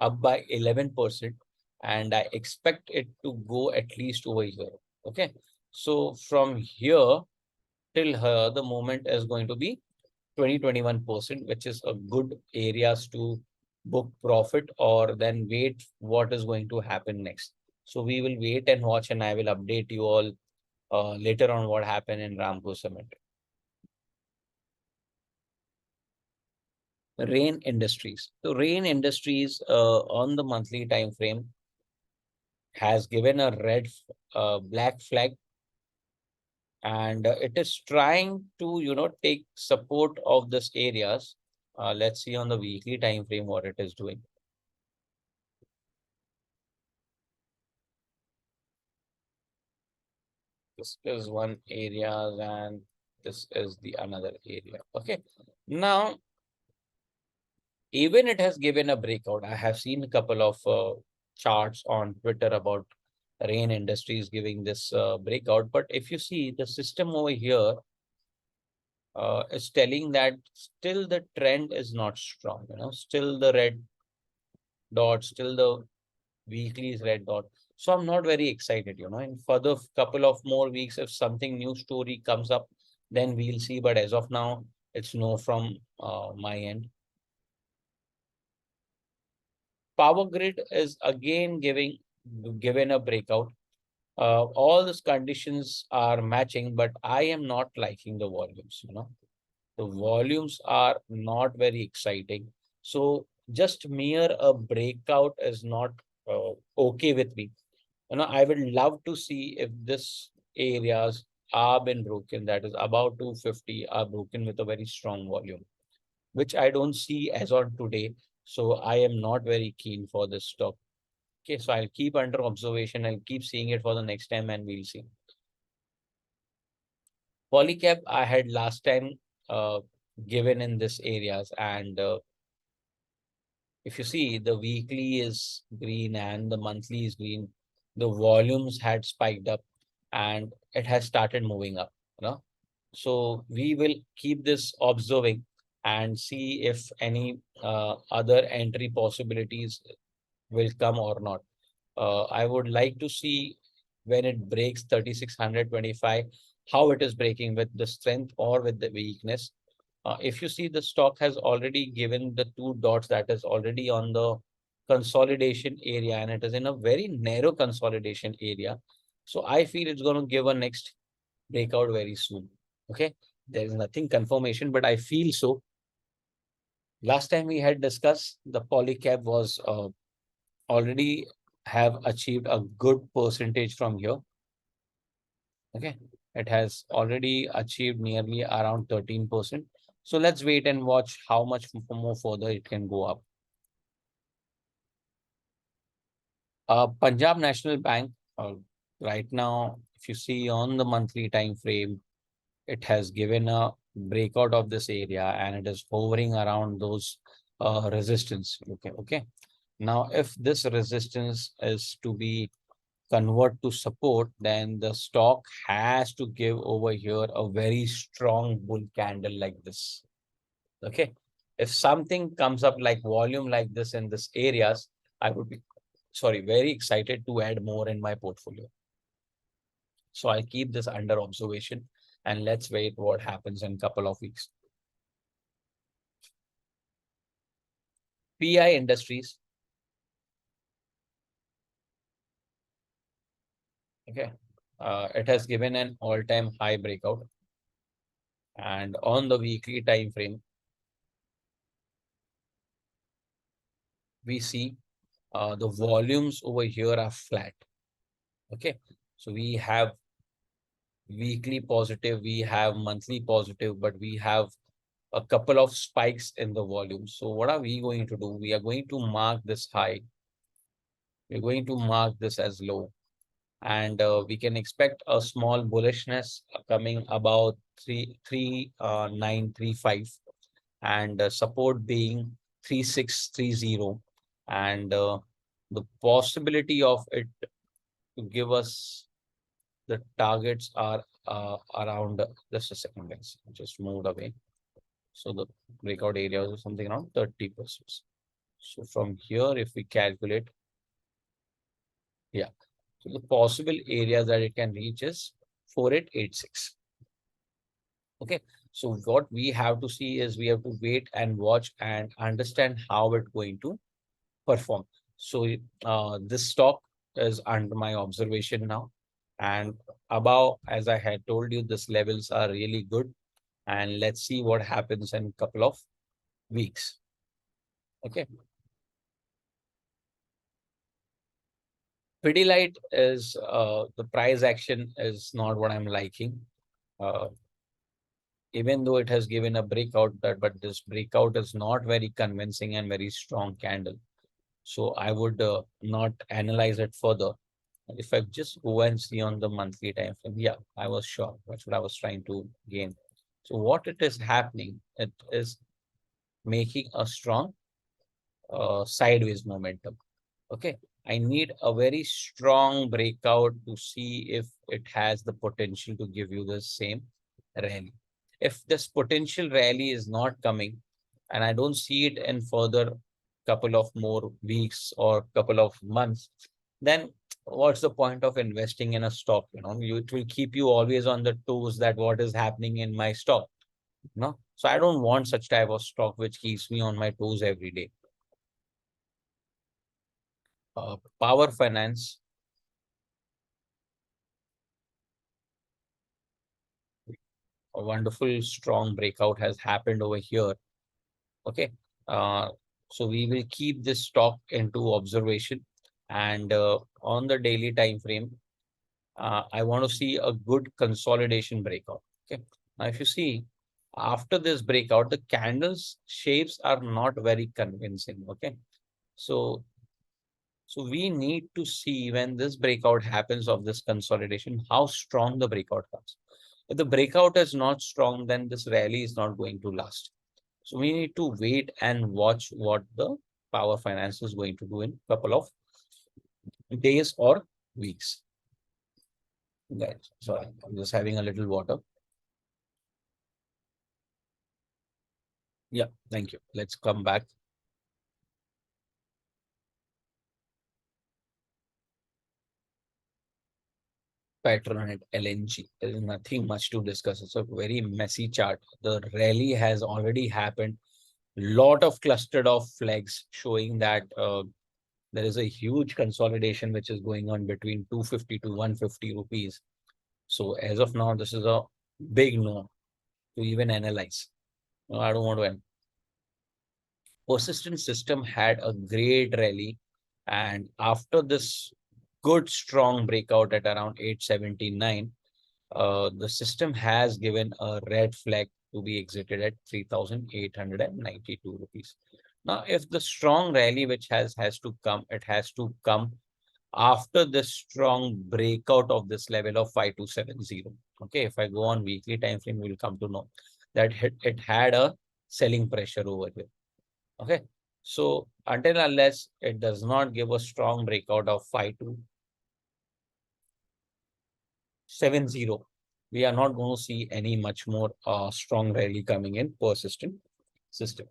up by 11%, and I expect it to go at least over here. Okay. So from here till here, the moment is going to be 20-21%, which is a good areas to book profit, or then wait what is going to happen next. So we will wait and watch, and I will update you all later on what happened in Ramco Cement. Rain Industries. So Rain Industries on the monthly time frame has given a black flag, and it is trying to take support of this areas. Let's see on the weekly time frame what it is doing. This is one area and this is the another area. Okay. Now, even it has given a breakout. I have seen a couple of charts on Twitter about Rain Industries giving this breakout. But if you see the system over here is telling that still the trend is not strong, still the red dot, still the weekly is red dot. So I'm not very excited, and for the couple of more weeks, if something new story comes up, then we'll see. But as of now, it's no from my end. Power grid is again given a breakout. All these conditions are matching, but I am not liking the volumes, The volumes are not very exciting. So just mere a breakout is not okay with me. I would love to see if this areas are been broken, that is about 250 are broken with a very strong volume, which I don't see as on today. So I am not very keen for this stock. Okay, so I'll keep under observation. I'll keep seeing it for the next time and we'll see. Polycab I had last time given in this areas, and if you see the weekly is green and the monthly is green, the volumes had spiked up and it has started moving up. So we will keep this observing and see if any other entry possibilities will come or not. I would like to see when it breaks 3625, how it is breaking with the strength or with the weakness. If you see the stock has already given the two dots that is already on the consolidation area, and it is in a very narrow consolidation area. So I feel it's going to give a next breakout very soon. Okay. There is nothing confirmation, but I feel so. Last time we had discussed the polycab was already have achieved a good percentage from here. Okay. It has already achieved nearly around 13%. So let's wait and watch how much more further it can go up. Punjab National Bank, right now, if you see on the monthly time frame, it has given a breakout of this area and it is hovering around those resistance. Okay. Now, if this resistance is to be convert to support, then the stock has to give over here a very strong bull candle like this. Okay. If something comes up like volume like this in this areas, I would be, sorry, very excited to add more in my portfolio. So I'll keep this under observation and let's wait what happens in a couple of weeks. PI Industries. Okay. It has given an all-time high breakout. And on the weekly time frame, we see the volumes over here are flat. Okay. So we have weekly positive, we have monthly positive, but we have a couple of spikes in the volume. So what are we going to do? We are going to mark this high. We're going to mark this as low. And we can expect a small bullishness coming about 3935 and support being 3630 and the possibility of it to give us the targets are around just a second, guys. Just moved away. So the breakout area is something around 30%. So from here, if we calculate, yeah. So the possible area that it can reach is 4886. Okay. So what we have to see is we have to wait and watch and understand how it's going to perform. So this stock is under my observation now. And above, as I had told you, these levels are really good. And let's see what happens in a couple of weeks. Okay. Pidilite is the price action is not what I'm liking. Even though it has given a breakout, but this breakout is not very convincing and very strong candle. So I would not analyze it further. If I just go and see on the monthly time frame, yeah, I was sure that's what I was trying to gain. So what it is happening, it is making a strong sideways momentum. Okay. I need a very strong breakout to see if it has the potential to give you the same rally. If this potential rally is not coming, and I don't see it in further couple of more weeks or couple of months, then what's the point of investing in a stock? It will keep you always on the toes that what is happening in my stock. So I don't want such type of stock which keeps me on my toes every day. Power finance. A wonderful strong breakout has happened over here. Okay. So we will keep this stock into observation and on the daily time frame, I want to see a good consolidation breakout. Okay. Now, if you see after this breakout, the candles shapes are not very convincing. Okay. So we need to see when this breakout happens of this consolidation, how strong the breakout comes. If the breakout is not strong, then this rally is not going to last. So we need to wait and watch what the power finance is going to do in a couple of days or weeks. Guys, sorry, I'm just having a little water. Yeah, thank you. Let's come back. Pattern at LNG. There is nothing much to discuss. It's a very messy chart. The rally has already happened. Lot of clustered of flags showing that there is a huge consolidation which is going on between 250 to 150 rupees. So as of now, this is a big no to even analyze. No, I don't want to. Persistent system had a great rally, and after this good strong breakout at around 879, the system has given a red flag to be exited at 3,892 rupees. Now, if the strong rally which has to come, it has to come after the strong breakout of this level of 5270. Okay, if I go on weekly time frame, we'll come to know that it had a selling pressure over here. Okay, So until unless it does not give a strong breakout of 5270, we are not going to see any much more strong rally coming in persistent system.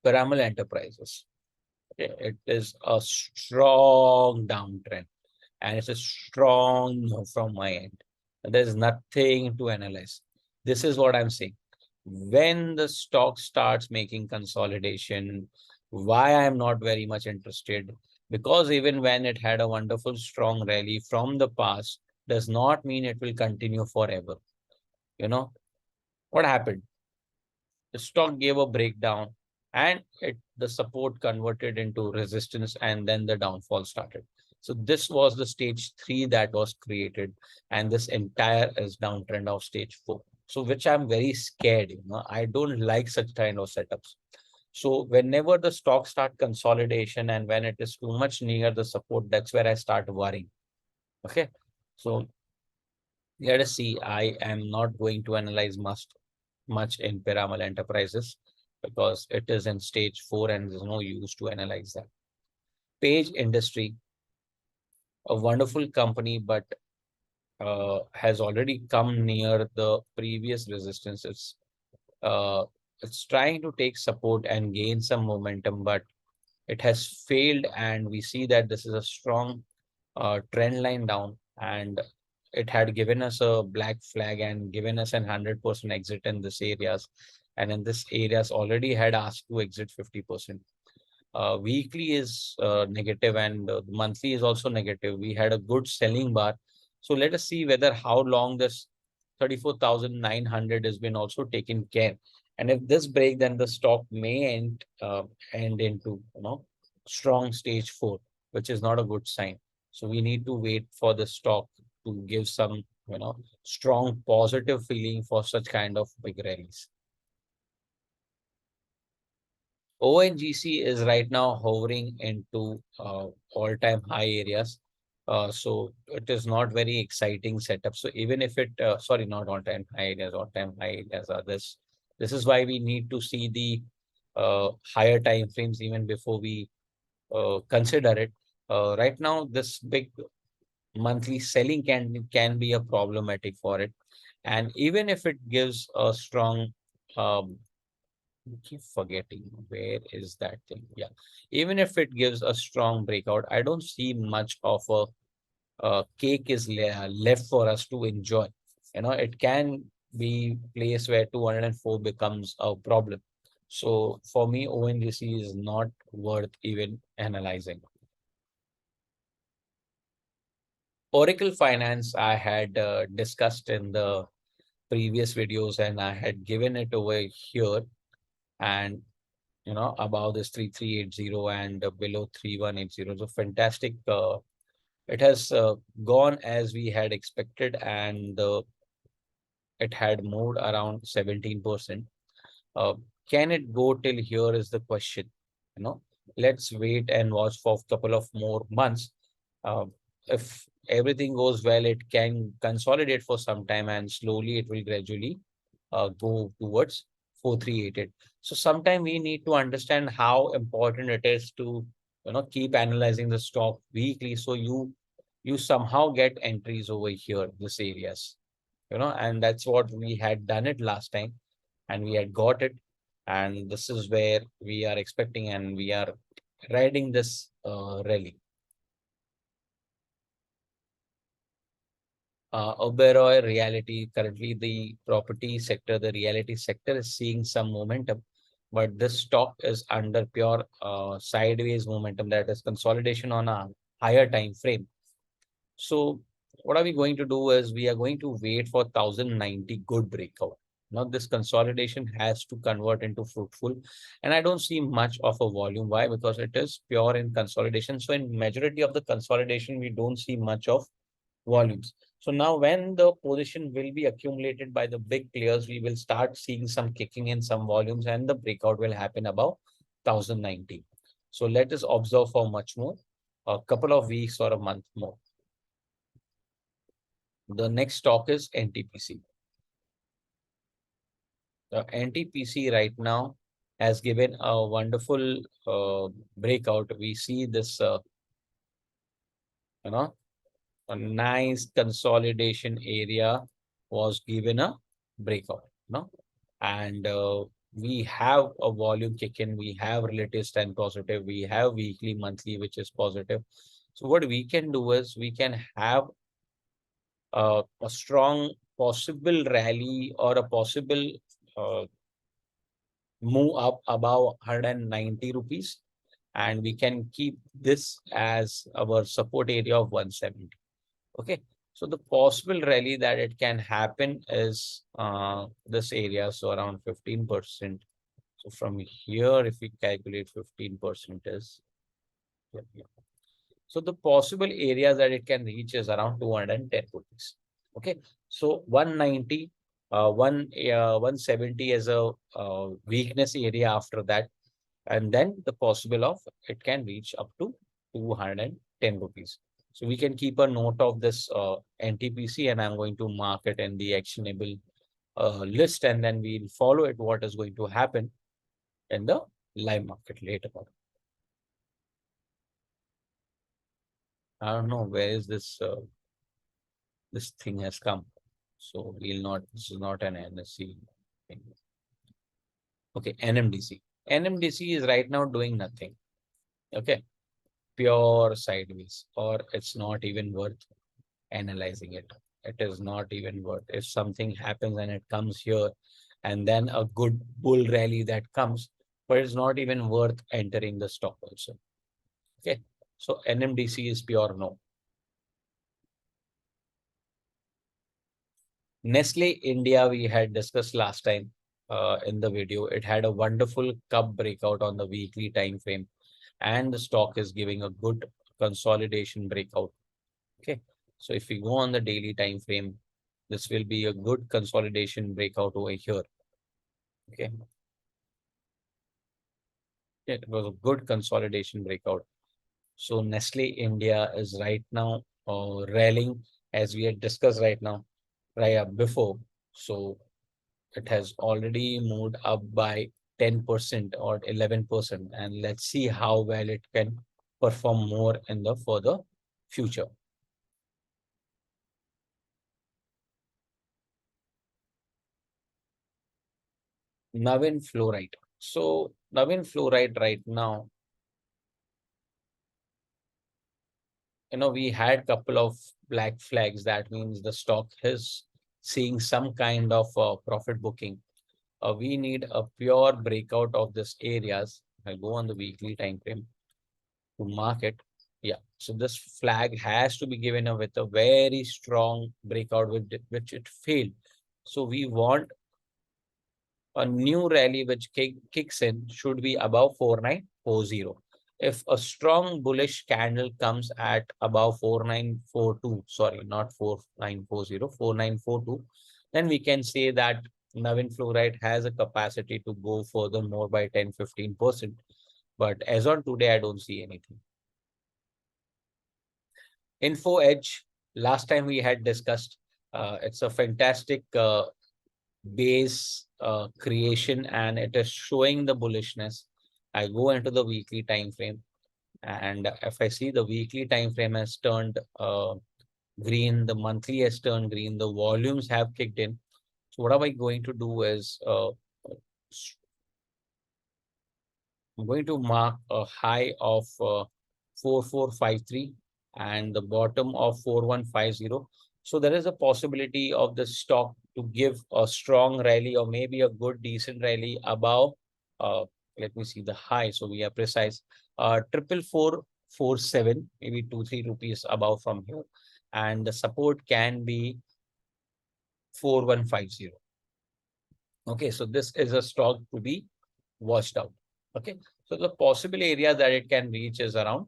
Piramal Enterprises. Okay, it is a strong downtrend and it's a strong no from my end. There's nothing to analyze. This is what I'm saying. When the stock starts making consolidation, why I'm not very much interested, because even when it had a wonderful strong rally from the past, does not mean it will continue forever. You know what happened? The stock gave a breakdown and the support converted into resistance and then the downfall started. So this was the stage 3 that was created, and this entire is downtrend of stage 4. So which I'm very scared, I don't like such kind of setups. So whenever the stock start consolidation and when it is too much near the support, that's where I start worrying. Okay. So let us see. I am not going to analyze much in Piramal Enterprises because it is in stage 4 and there's no use to analyze that. Page Industry, a wonderful company, but has already come near the previous resistance. It's trying to take support and gain some momentum, but it has failed, and we see that this is a strong trend line down, and it had given us a black flag and given us an 100% exit in this areas, and in this areas already had asked to exit 50%. Weekly is negative and monthly is also negative. We had a good selling bar. So let us see whether how long this 34,900 has been also taken care. And if this break, then the stock may end into strong stage 4, which is not a good sign. So we need to wait for the stock to give some strong positive feeling for such kind of big rallies. ONGC is right now hovering into all-time high areas. So it is not very exciting setup. So even if it, sorry, not all-time high areas, all-time high areas are this. This is why we need to see the higher time frames even before we consider it. Right now, this big monthly selling can be a problematic for it. And even if it gives a strong I keep forgetting where is that thing. Yeah, even if it gives a strong breakout, I don't see much of a cake is left for us to enjoy. It can be place where 204 becomes a problem. So for me, ONGC is not worth even analyzing. Oracle Finance, I had discussed in the previous videos and I had given it over here. And above this 3380 and below 3180. So fantastic. It has gone as we had expected, and it had moved around 17%. Uh, can it go till here is the question. Let's wait and watch for a couple of more months. Uh, if everything goes well, it can consolidate for some time and slowly it will gradually go towards 4388. So sometime we need to understand how important it is to keep analyzing the stock weekly. So you somehow get entries over here, this areas, and that's what we had done it last time and we had got it. And this is where we are expecting and we are riding this rally. Oberoi reality, currently the property sector, the reality sector is seeing some momentum, but this stock is under pure sideways momentum, that is consolidation on a higher time frame. So what are we going to do is we are going to wait for 1090 good breakout. Now this consolidation has to convert into fruitful, and I don't see much of a volume. Why? Because it is pure in consolidation. So in majority of the consolidation, we don't see much of volumes. So now when the position will be accumulated by the big players, we will start seeing some kicking in some volumes and the breakout will happen above 1090. So let us observe for much more, a couple of weeks or a month more. The next stock is NTPC. The NTPC right now has given a wonderful breakout. We see this, you know, a nice consolidation area was given a breakout, and we have a volume kick in, we have relative strength positive, we have weekly, monthly, which is positive. So what we can do is we can have a strong possible rally or a possible uh, move up above 190 rupees, and we can keep this as our support area of 170. Okay, so the possible rally that it can happen is this area, so around 15%. So from here, if we calculate 15% is, yeah, yeah. So the possible areas that it can reach is around 210 rupees. Okay, so 190, 170 is a weakness area after that, and then the possible of it can reach up to 210 rupees. So we can keep a note of this NTPC, and I'm going to mark it in the actionable list, and then we'll follow it what is going to happen in the live market later on. I don't know where is this this thing has come. So we'll not, this is not an NSC thing. Okay, NMDC. NMDC is right now doing nothing. Okay, pure sideways, or it's not even worth analyzing it. It is not even worth. If something happens and it comes here, and then a good bull rally that comes, but it's not even worth entering the stock also. Okay, so NMDC is pure no. Nestle India, we had discussed last time in the video. It had a wonderful cup breakout on the weekly time frame, and the stock is giving a good consolidation breakout. Okay, so if we go on the daily time frame, this will be a good consolidation breakout over here. Okay, it was a good consolidation breakout. So Nestle India is right now rallying, as we had discussed right now, right up before. So it has already moved up by 10% or 11%, and let's see how well it can perform more in the further future. Navin fluoride. So Navin fluoride right now, we had couple of black flags. That means the stock is seeing some kind of profit booking. We need a pure breakout of this areas. I'll go on the weekly time frame to mark it. Yeah, so this flag has to be given with a very strong breakout with which it failed. So we want a new rally which kicks in should be above 4940. If a strong bullish candle comes at above 4942, sorry, not 4940, 4942, then we can say that Navin fluoride has a capacity to go further more by 10-15%. But as on today, I don't see anything. Info Edge, last time we had discussed, it's a fantastic base creation, and it is showing the bullishness. I go into the weekly time frame, and if I see the weekly time frame has turned green, the monthly has turned green, the volumes have kicked in. So what am I going to do is I'm going to mark a high of 4453 and the bottom of 4150. So there is a possibility of the stock to give a strong rally or maybe a good decent rally above. Let me see the high. So we are precise. 44447, maybe 2-3 rupees above from here, and the support can be 4150. Okay, so this is a stock to be watched out. Okay, so the possible area that it can reach is around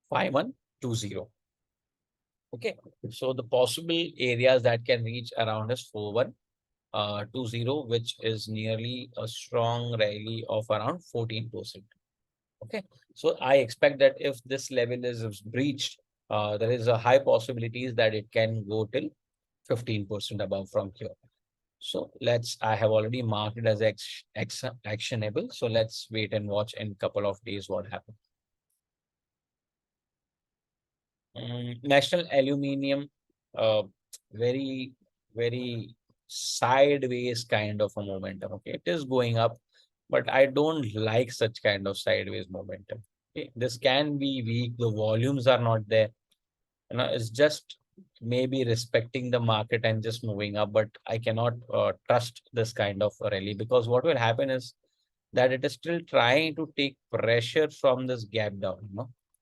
5120. Okay, so the possible areas that can reach around is 4120, which is nearly a strong rally of around 14%. Okay, so I expect that if this level is breached, there is a high possibilities that it can go till 15% above from here. So I have already marked it as actionable. So let's wait and watch in a couple of days what happens. National Aluminium, uh, very, very sideways kind of a momentum. Okay, it is going up, but I don't like such kind of sideways momentum. Okay, this can be weak. The volumes are not there. It's just maybe respecting the market and just moving up, but I cannot trust this kind of a rally, because what will happen is that it is still trying to take pressure from this gap down.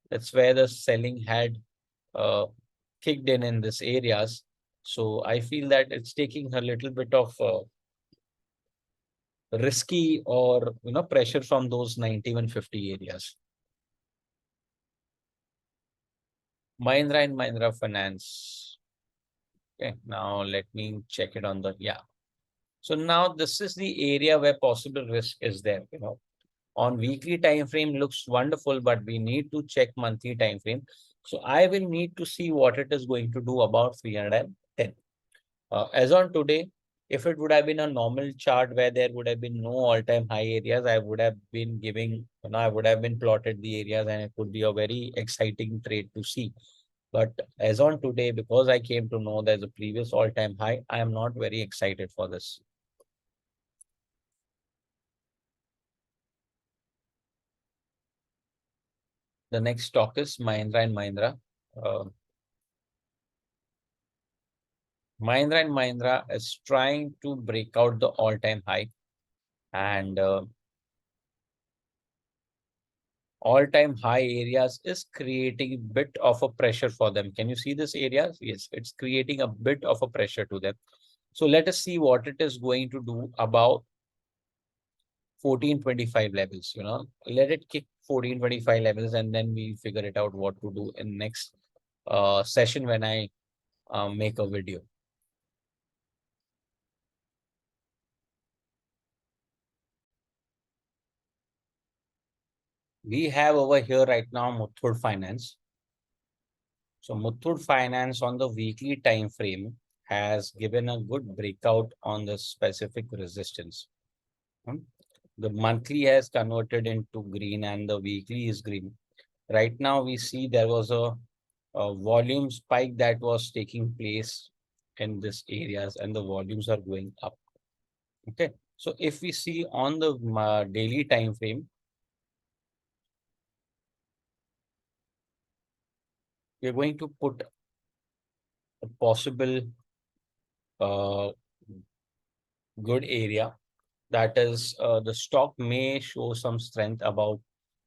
That's where the selling had uh, kicked in this areas. So I feel that it's taking a little bit of risky or pressure from those 9150 areas. Mahindra and Mahindra Finance. Okay, now let me check it on the So now this is the area where possible risk is there. On weekly time frame looks wonderful, but we need to check monthly time frame. So I will need to see what it is going to do about 310. As on today, if it would have been a normal chart where there would have been no all-time high areas, I would have been I would have been plotted the areas, and it would be a very exciting trade to see. But as on today, because I came to know there's a previous all-time high, I am not very excited for this. The next stock is Mahindra and Mahindra. Mahindra and Mahindra is trying to break out the all-time high, and all-time high areas is creating a bit of a pressure for them. Can you see this areas? Yes, it's creating a bit of a pressure to them. So let us see what it is going to do about 1425 levels. Let it kick 1425 levels, and then we figure it out what to do in next session when I make a video. We have over here right now Muthoot Finance. So Muthoot Finance on the weekly time frame has given a good breakout on the specific resistance. The monthly has converted into green and the weekly is green. Right now we see there was a volume spike that was taking place in this areas, and the volumes are going up. Okay, so if we see on the daily time frame, we're going to put a possible uh, good area. That is, the stock may show some strength about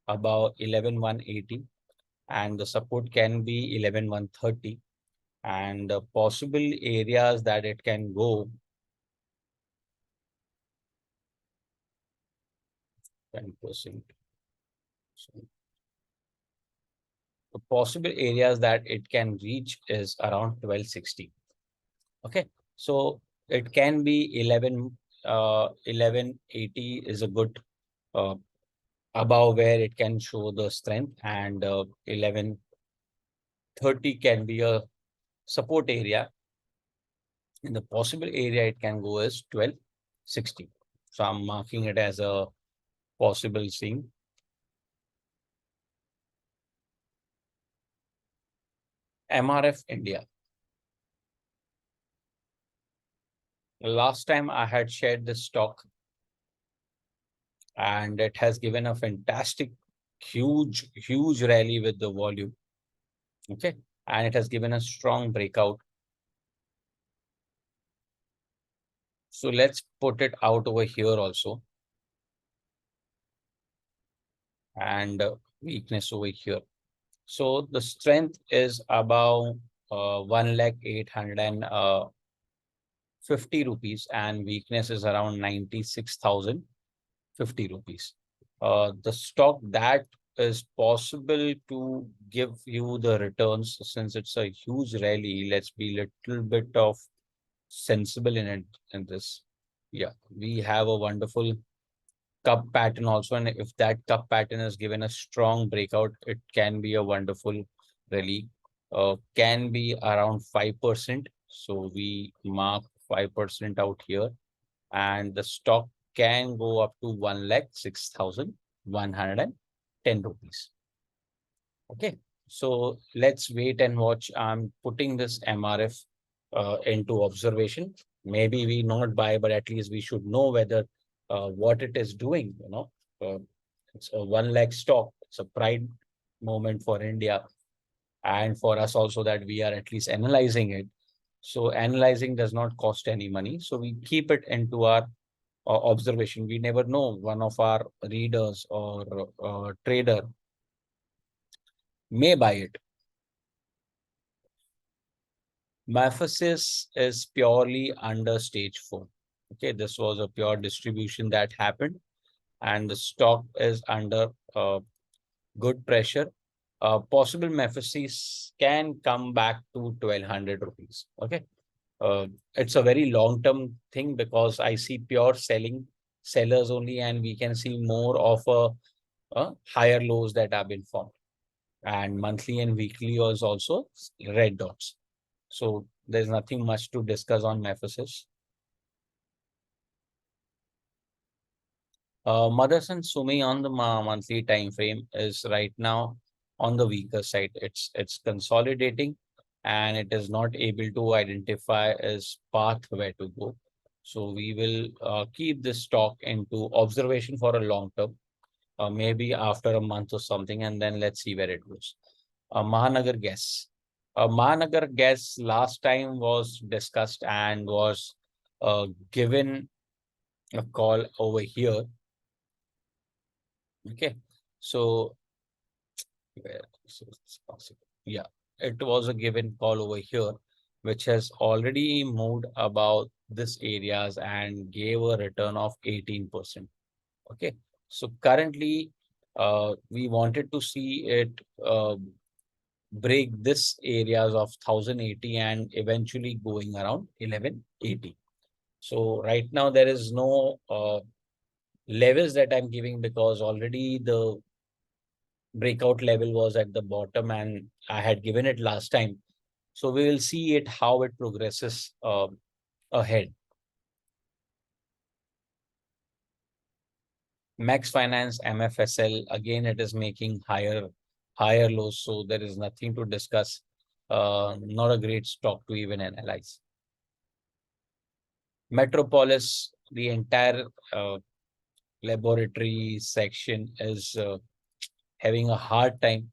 11,180, and the support can be 11,130, and the possible areas that it can go 10%. So the possible areas that it can reach is around 1260. Okay, so it can be 1180 is a good uh, above where it can show the strength, and 1130 can be a support area. In the possible area it can go is 1260. So I'm marking it as a possible thing. MRF India. Last time I had shared this stock, and it has given a fantastic, huge rally with the volume. Okay. And it has given a strong breakout. So let's put it out over here also. And weakness over here. So the strength is about 1,850 rupees, and weakness is around 96,050 rupees. The stock that is possible to give you the returns, since it's a huge rally, let's be little bit of sensible in it in this. Yeah, we have a wonderful cup pattern also, and if that cup pattern is given a strong breakout, it can be a wonderful rally. Can be around 5%. So we mark 5% out here, and the stock can go up to 1,06,110 rupees. Okay, so let's wait and watch. I'm putting this MRF into observation. Maybe we not buy, but at least we should know whether what it is doing. It's a 1 lakh stock. It's a pride moment for India and for us also, that we are at least analyzing it. So analyzing does not cost any money. So we keep it into our observation. We never know, one of our readers or trader may buy it. Maphesis is purely under stage 4. Okay, this was a pure distribution that happened, and the stock is under good pressure. Possible Maphesis can come back to 1,200 rupees. Okay, it's a very long-term thing because I see pure sellers only, and we can see more of a higher lows that have been formed. And monthly and weekly was also red dots. So there's nothing much to discuss on Maphesis. Motherson Sumi on the monthly time frame is right now on the weaker side. It's consolidating, and it is not able to identify its path where to go. So we will keep this stock into observation for a long term, maybe after a month or something, and then let's see where it goes. Mahanagar Gas. Mahanagar Gas last time was discussed and was given a call over here. Okay, so where is it possible? Yeah, it was a given call over here, which has already moved about this areas and gave a return of 18%. Okay, so currently we wanted to see it break this areas of 1,080 and eventually going around 1,180. So right now there is no levels that I'm giving, because already the breakout level was at the bottom and I had given it last time. So we will see it how it progresses ahead. Max Finance, MFSL, again it is making higher lows, so there is nothing to discuss. Not a great stock to even analyze. Metropolis, the entire laboratory section is having a hard time.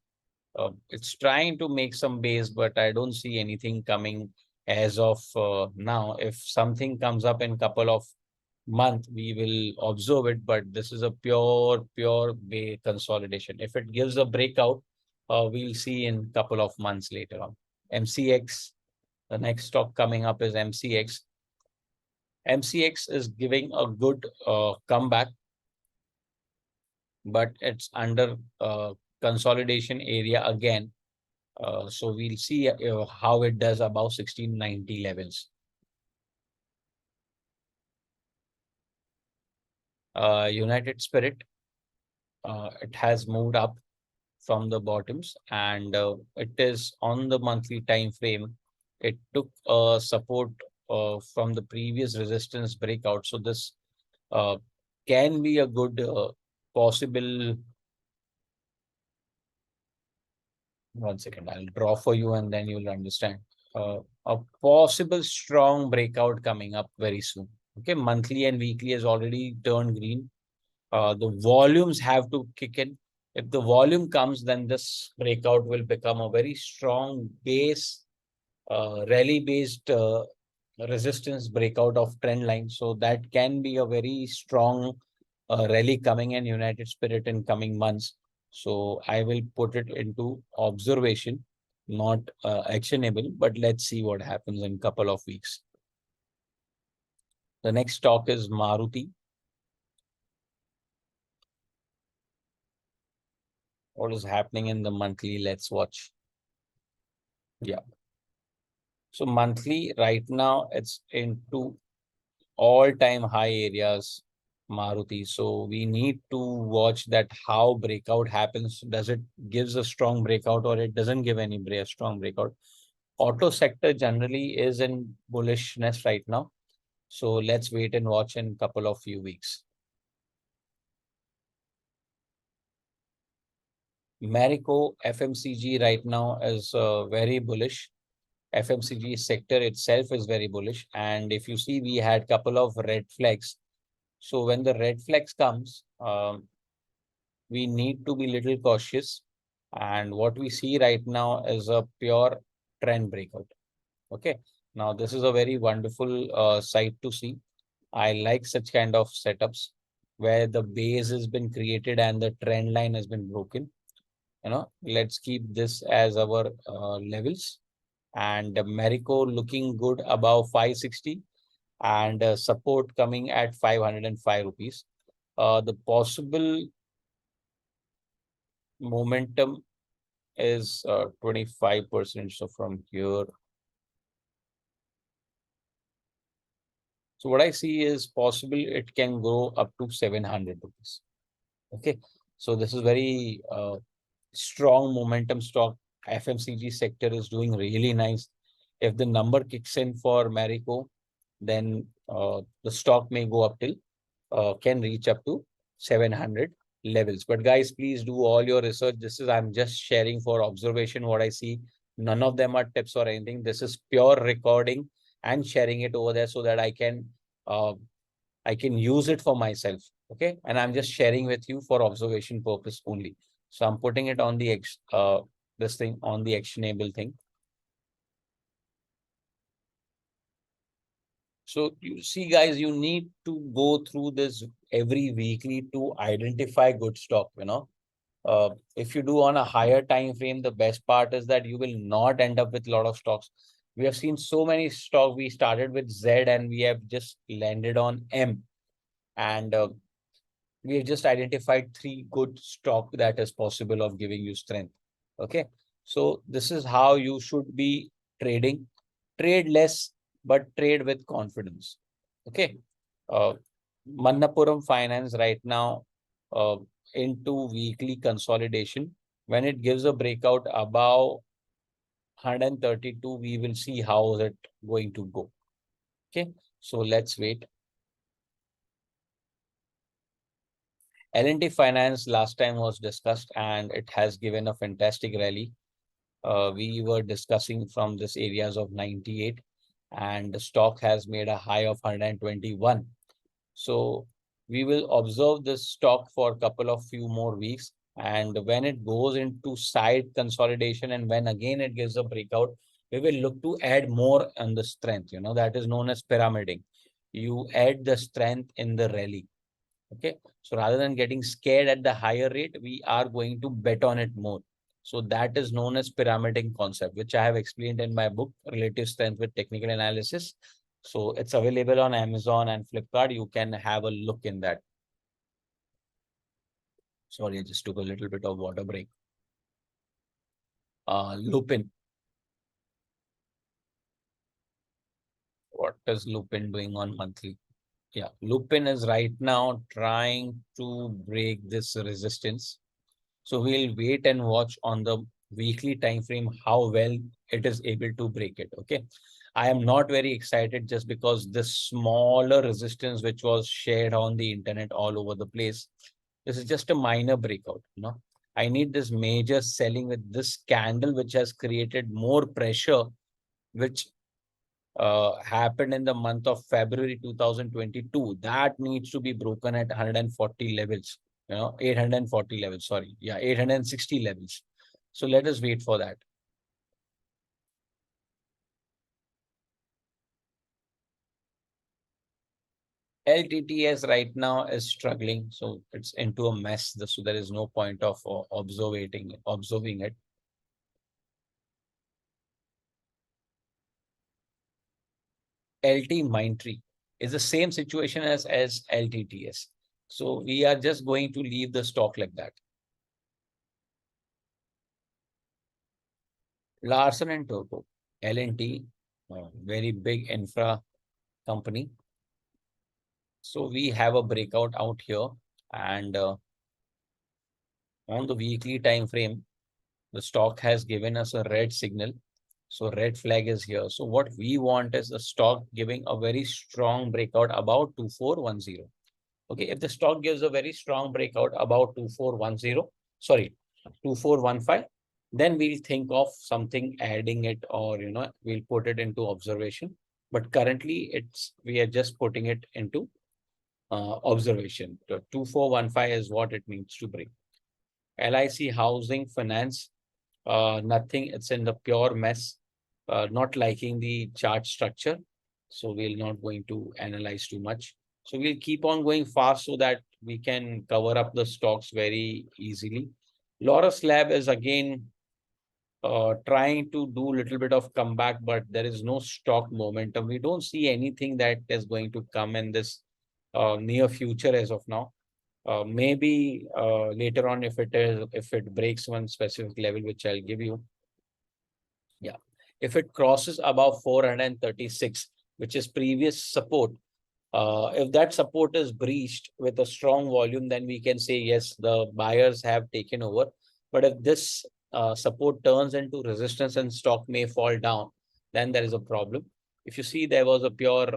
It's trying to make some base, but I don't see anything coming as of now. If something comes up in couple of months, we will observe it, but this is a pure bay consolidation. If it gives a breakout, we'll see in couple of months later on. MCX, the next stock coming up is MCX. MCX is giving a good comeback, but it's under consolidation area again. So we'll see how it does above 1690 levels. United Spirit, it has moved up from the bottoms, and it is on the monthly time frame. It took support from the previous resistance breakout. So this can be a good possible. One second, I'll draw for you and then you'll understand. A possible strong breakout coming up very soon. Okay, monthly and weekly has already turned green. The volumes have to kick in. If the volume comes, then this breakout will become a very strong base, rally-based resistance breakout of trend line. So that can be a very strong rally coming in United Spirit in coming months. So I will put it into observation, not actionable, but let's see what happens in couple of weeks. The next stock is Maruti. What is happening in the monthly? Let's watch. Yeah. So monthly right now it's into all-time high areas, Maruti. So we need to watch that how breakout happens. Does it gives a strong breakout or it doesn't give any strong breakout? Auto sector generally is in bullishness right now. So let's wait and watch in couple of few weeks. Marico FMCG right now is very bullish. FMCG sector itself is very bullish. And if you see, we had couple of red flags. So when the red flags comes, we need to be little cautious. And what we see right now is a pure trend breakout. Okay. Now this is a very wonderful sight to see. I like such kind of setups where the base has been created and the trend line has been broken. Let's keep this as our levels. And Marico looking good above 560 and support coming at 505 rupees. The possible momentum is 25%. So from here, so what I see is possible it can go up to 700 rupees. Okay, so this is very strong momentum stock. FMCG sector is doing really nice. If the number kicks in for Marico, then the stock may go up till can reach up to 700 levels. But guys, please do all your research. I'm just sharing for observation what I see. None of them are tips or anything. This is pure recording and sharing it over there so that uh, I can use it for myself. Okay. And I'm just sharing with you for observation purpose only. So I'm putting it on the this thing on the actionable thing. So you see, guys, you need to go through this every weekly to identify good stock. If you do on a higher time frame, the best part is that you will not end up with a lot of stocks. We have seen so many stocks. We started with Z and we have just landed on M. And we have just identified 3 good stock that is possible of giving you strength. Okay. So this is how you should be trading. Trade less, but trade with confidence. Okay. Uh, Manappuram Finance right now uh, into weekly consolidation. When it gives a breakout above 132, we will see how is it going to go. Okay. So let's wait. L&T Finance last time was discussed and it has given a fantastic rally. We were discussing from this areas of 98 and the stock has made a high of 121. So we will observe this stock for a couple of few more weeks. And when it goes into side consolidation and when again it gives a breakout, we will look to add more on the strength. That is known as pyramiding. You add the strength in the rally. Okay. So rather than getting scared at the higher rate, we are going to bet on it more. So that is known as pyramiding concept, which I have explained in my book, Relative Strength with Technical Analysis. So it's available on Amazon and Flipkart. You can have a look in that. Sorry, I just took a little bit of water break. Lupin. What is Lupin doing on monthly? Yeah, Lupin is right now trying to break this resistance. So we'll wait and watch on the weekly time frame how well it is able to break it. Okay. I am not very excited just because this smaller resistance which was shared on the internet all over the place. This is just a minor breakout. I need this major selling with this candle which has created more pressure, which happened in the month of February 2022. That needs to be broken at 140 levels, 840 levels, sorry. Yeah, 860 levels. So let us wait for that. LTTS right now is struggling, so it's into a mess. So there is no point of observing it. LT Mindtree is the same situation as LTTS. So we are just going to leave the stock like that. Larsen and Toubro, L&T, very big infra company. So we have a breakout out here, and on the weekly time frame, the stock has given us a red signal. So red flag is here. So what we want is the stock giving a very strong breakout about 2410. Okay, if the stock gives a very strong breakout about 2410, sorry, 2415, then we'll think of something adding it, or we'll put it into observation. But currently we are just putting it into observation. The 2415 is what it needs to bring. LIC Housing Finance, nothing, it's in the pure mess. Not liking the chart structure. So we're not going to analyze too much. So we'll keep on going fast so that we can cover up the stocks very easily. Laurus Lab is again trying to do a little bit of comeback, but there is no stock momentum. We don't see anything that is going to come in this near future as of now. Maybe later on, if it breaks one specific level, which I'll give you. Yeah. If it crosses above 436, which is previous support, if that support is breached with a strong volume, then we can say, yes, the buyers have taken over. But if this support turns into resistance and stock may fall down, then there is a problem. If you see, there was a pure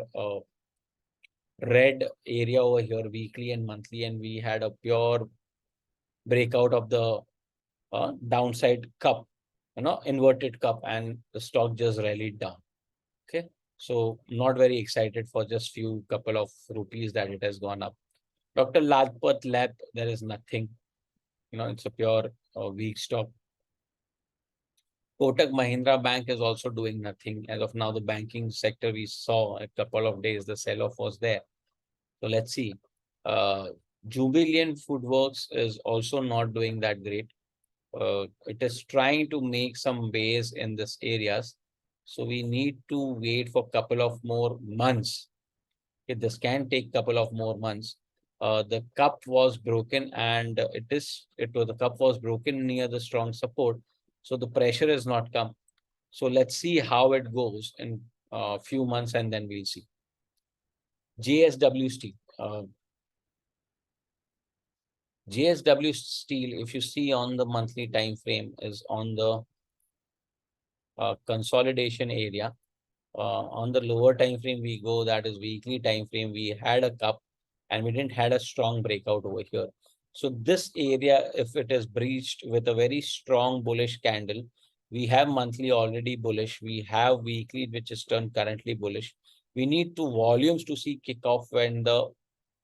red area over here, weekly and monthly, and we had a pure breakout of the downside cup, inverted cup, and the stock just rallied down. Okay. So not very excited for just few couple of rupees that it has gone up. Dr. Lajpat Lab, there is nothing. It's a pure weak stock. Kotak Mahindra Bank is also doing nothing. As of now, the banking sector, we saw a couple of days, the sell-off was there. So let's see. Jubilant Foodworks is also not doing that great. It is trying to make some base in this areas. So we need to wait for a couple of more months. Okay, this can take couple of more months. The cup was broken, and the cup was broken near the strong support. So the pressure has not come. So let's see how it goes in a few months, and then we'll see. JSW Steel. JSW Steel, if you see on the monthly time frame, is on the consolidation area. On the lower time frame we go, that is weekly time frame, we had a cup and we didn't had a strong breakout over here. So this area, if it is breached with a very strong bullish candle, we have monthly already bullish, we have weekly which is turned currently bullish. We need to volumes to see kickoff when the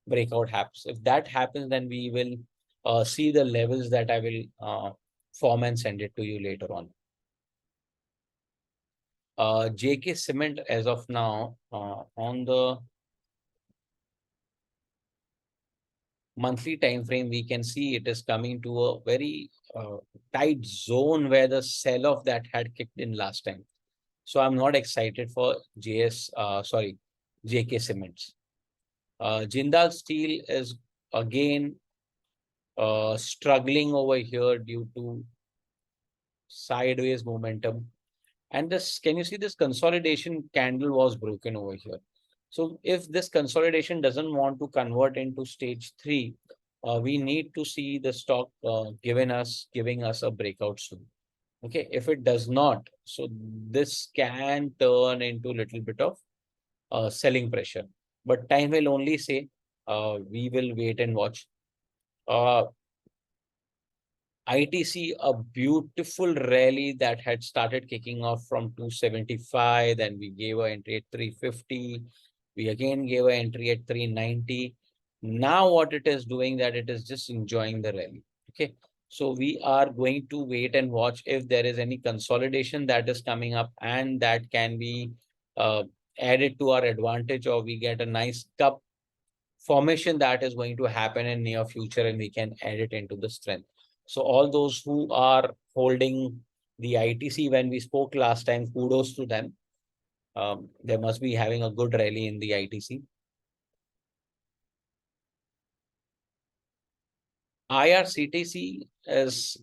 breakout happens. If that happens, then we will see the levels that I will form and send it to you later on. JK Cement, as of now, on the monthly time frame, we can see it is coming to a very tight zone where the sell-off that had kicked in last time. So I'm not excited for JK Cements. Jindal Steel is again struggling over here due to sideways momentum. And this, can you see this consolidation candle was broken over here? So if this consolidation doesn't want to convert into stage 3, we need to see the stock giving us a breakout soon. Okay, if it does not, so this can turn into a little bit of selling pressure. But time will only say. We will wait and watch. ITC, a beautiful rally that had started kicking off from 275. Then we gave an entry at 350. We again gave an entry at 390. Now what it is doing, that it is just enjoying the rally. Okay. So we are going to wait and watch if there is any consolidation that is coming up, and that can be added to our advantage, or we get a nice cup formation that is going to happen in near future, and we can add it into the strength. So all those who are holding the ITC when we spoke last time, kudos to them. They must be having a good rally in the ITC. IRCTC is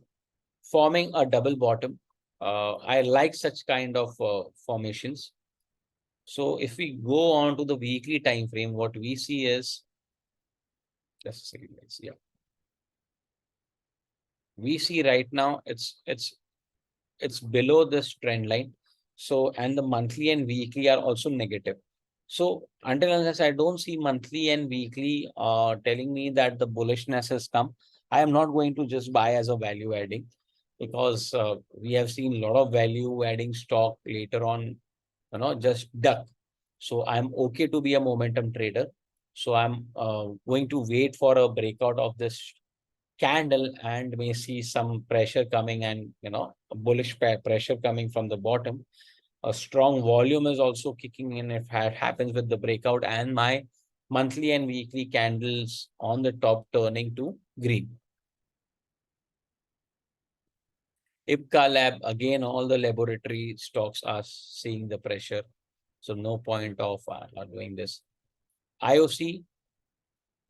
forming a double bottom. I like such kind of formations. So if we go on to the weekly time frame, what we see is, just a second, guys. Yeah. We see right now it's below this trend line. So, and the monthly and weekly are also negative. So until unless I don't see monthly and weekly telling me that the bullishness has come, I am not going to just buy as a value adding, because we have seen a lot of value adding stock later on, just duck. So I'm okay to be a momentum trader. So I'm going to wait for a breakout of this candle and may see some pressure coming, and a bullish pressure coming from the bottom. A strong volume is also kicking in if it happens with the breakout, and my monthly and weekly candles on the top turning to green. IPCA lab, again, all the laboratory stocks are seeing the pressure. So no point of doing this. IOC,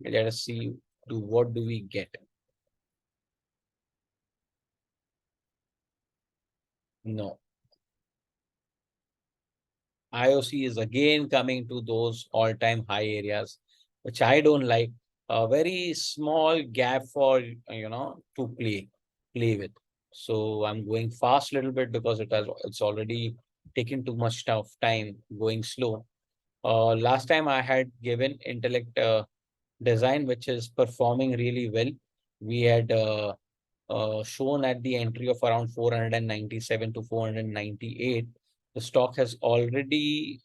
let us see to what do we get. No. IOC is again coming to those all-time high areas, which I don't like. A very small gap for, to play with. So I'm going fast a little bit because it's already taken too much of time going slow. Last time I had given Intellect Design, which is performing really well. We had shown at the entry of around 497 to 498. The stock has already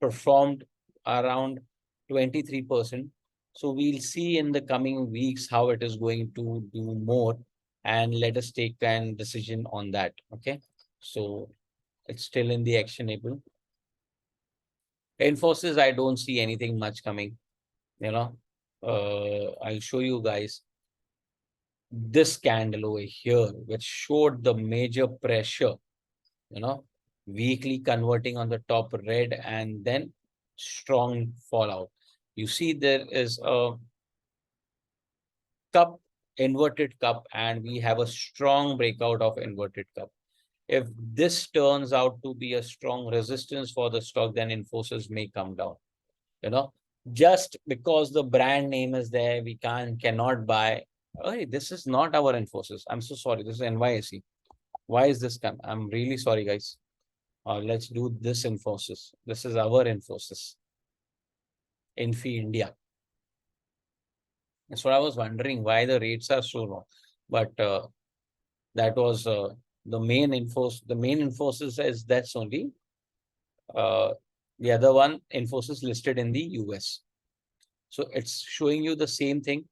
performed around 23%. So we'll see in the coming weeks how it is going to do more, and let us take a decision on that. Okay. So it's still in the actionable. Infosys, I don't see anything much coming. I'll show you guys this candle over here, which showed the major pressure, weekly converting on the top red and then strong fallout. You see there is a cup, inverted cup, and we have a strong breakout of inverted cup. If this turns out to be a strong resistance for the stock, then Infosys may come down. Just because the brand name is there, we cannot buy. Hey, this is not our Infosys. I'm so sorry. This is NYSE. Why is this come? I'm really sorry, guys. Let's do this Infosys. This is our Infosys. Infi India. That's what I was wondering, why the rates are so low. But that was the main Infosys. The main Infosys is that's only the other one, Infosys listed in the US. So it's showing you the same thing.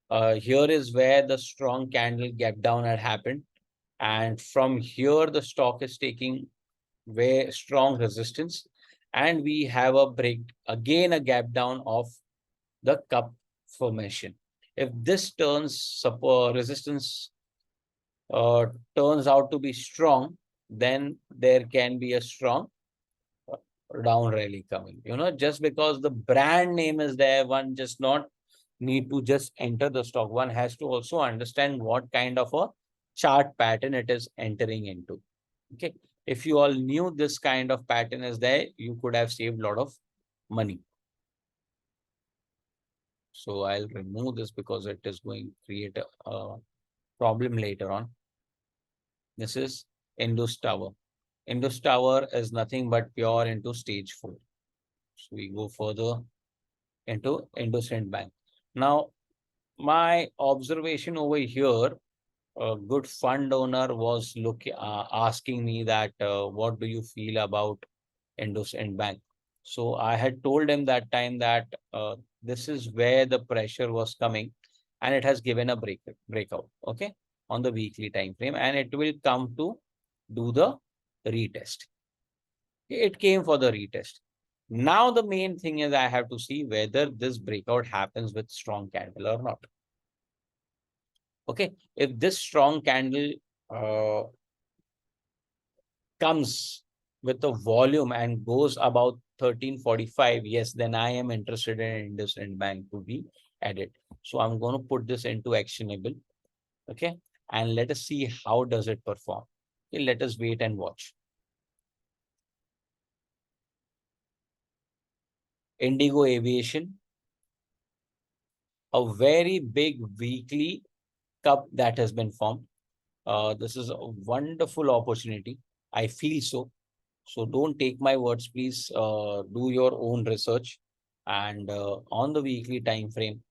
Here is where the strong candle gap down had happened. And from here, the stock is taking very strong resistance. And we have a break, again, a gap down of the cup formation. If this resistance turns out to be strong, then there can be a strong down rally coming. Just because the brand name is there, one just not need to just enter the stock. One has to also understand what kind of a chart pattern it is entering into. Okay. If you all knew this kind of pattern is there, you could have saved a lot of money. So I'll remove this because it is going to create a problem later on. This is Indus Tower. Indus Tower is nothing but pure into stage 4. So we go further into IndusInd Bank. Now, my observation over here, a good fund owner was asking me that what do you feel about IndusInd Bank? So I had told him that time that this is where the pressure was coming, and it has given a breakout, okay, on the weekly time frame, and it will come to do the retest. It came for the retest. Now the main thing is I have to see whether this breakout happens with strong candle or not. Okay, if this strong candle comes with the volume and goes about 1345, yes, then I am interested in IndusInd Bank to be added. So I'm going to put this into actionable. Okay, and let us see how does it perform. Okay, let us wait and watch. Indigo Aviation, a very big weekly cup that has been formed. This is a wonderful opportunity. I feel so. So don't take my words, please. Do your own research. And on the weekly time frame,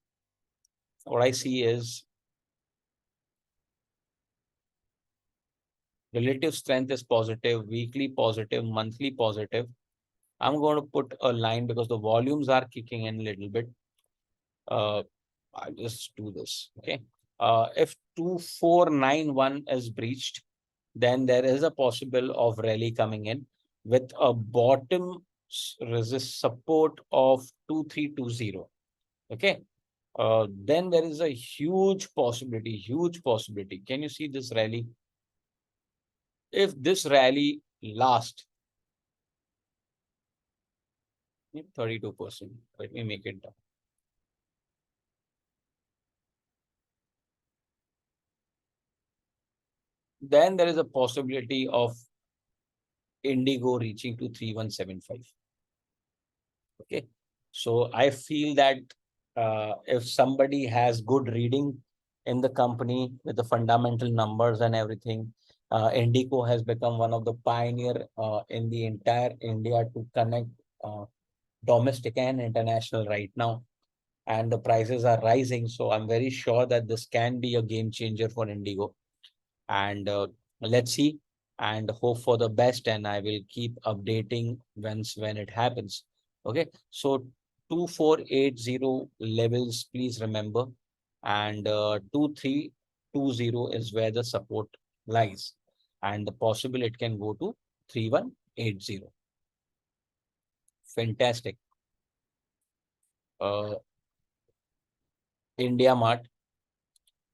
what I see is relative strength is positive, weekly positive, monthly positive. I'm going to put a line because the volumes are kicking in a little bit. I'll just do this. Okay. If 2491 is breached, then there is a possible of rally coming in with a bottom resist support of 2320. Okay. Then there is a huge possibility, huge possibility. Can you see this rally? If this rally lasts 32%, let me make it down. Then there is a possibility of Indigo reaching to 3175. Okay. So I feel that if somebody has good reading in the company with the fundamental numbers and everything, Indigo has become one of the pioneer in the entire India to connect domestic and international right now. And the prices are rising. So I'm very sure that this can be a game changer for Indigo. And let's see and hope for the best. And I will keep updating when it happens. Okay. So 2480 levels, please remember. And 2320 is where the support lies. And the possible it can go to 3180. Fantastic. India Mart.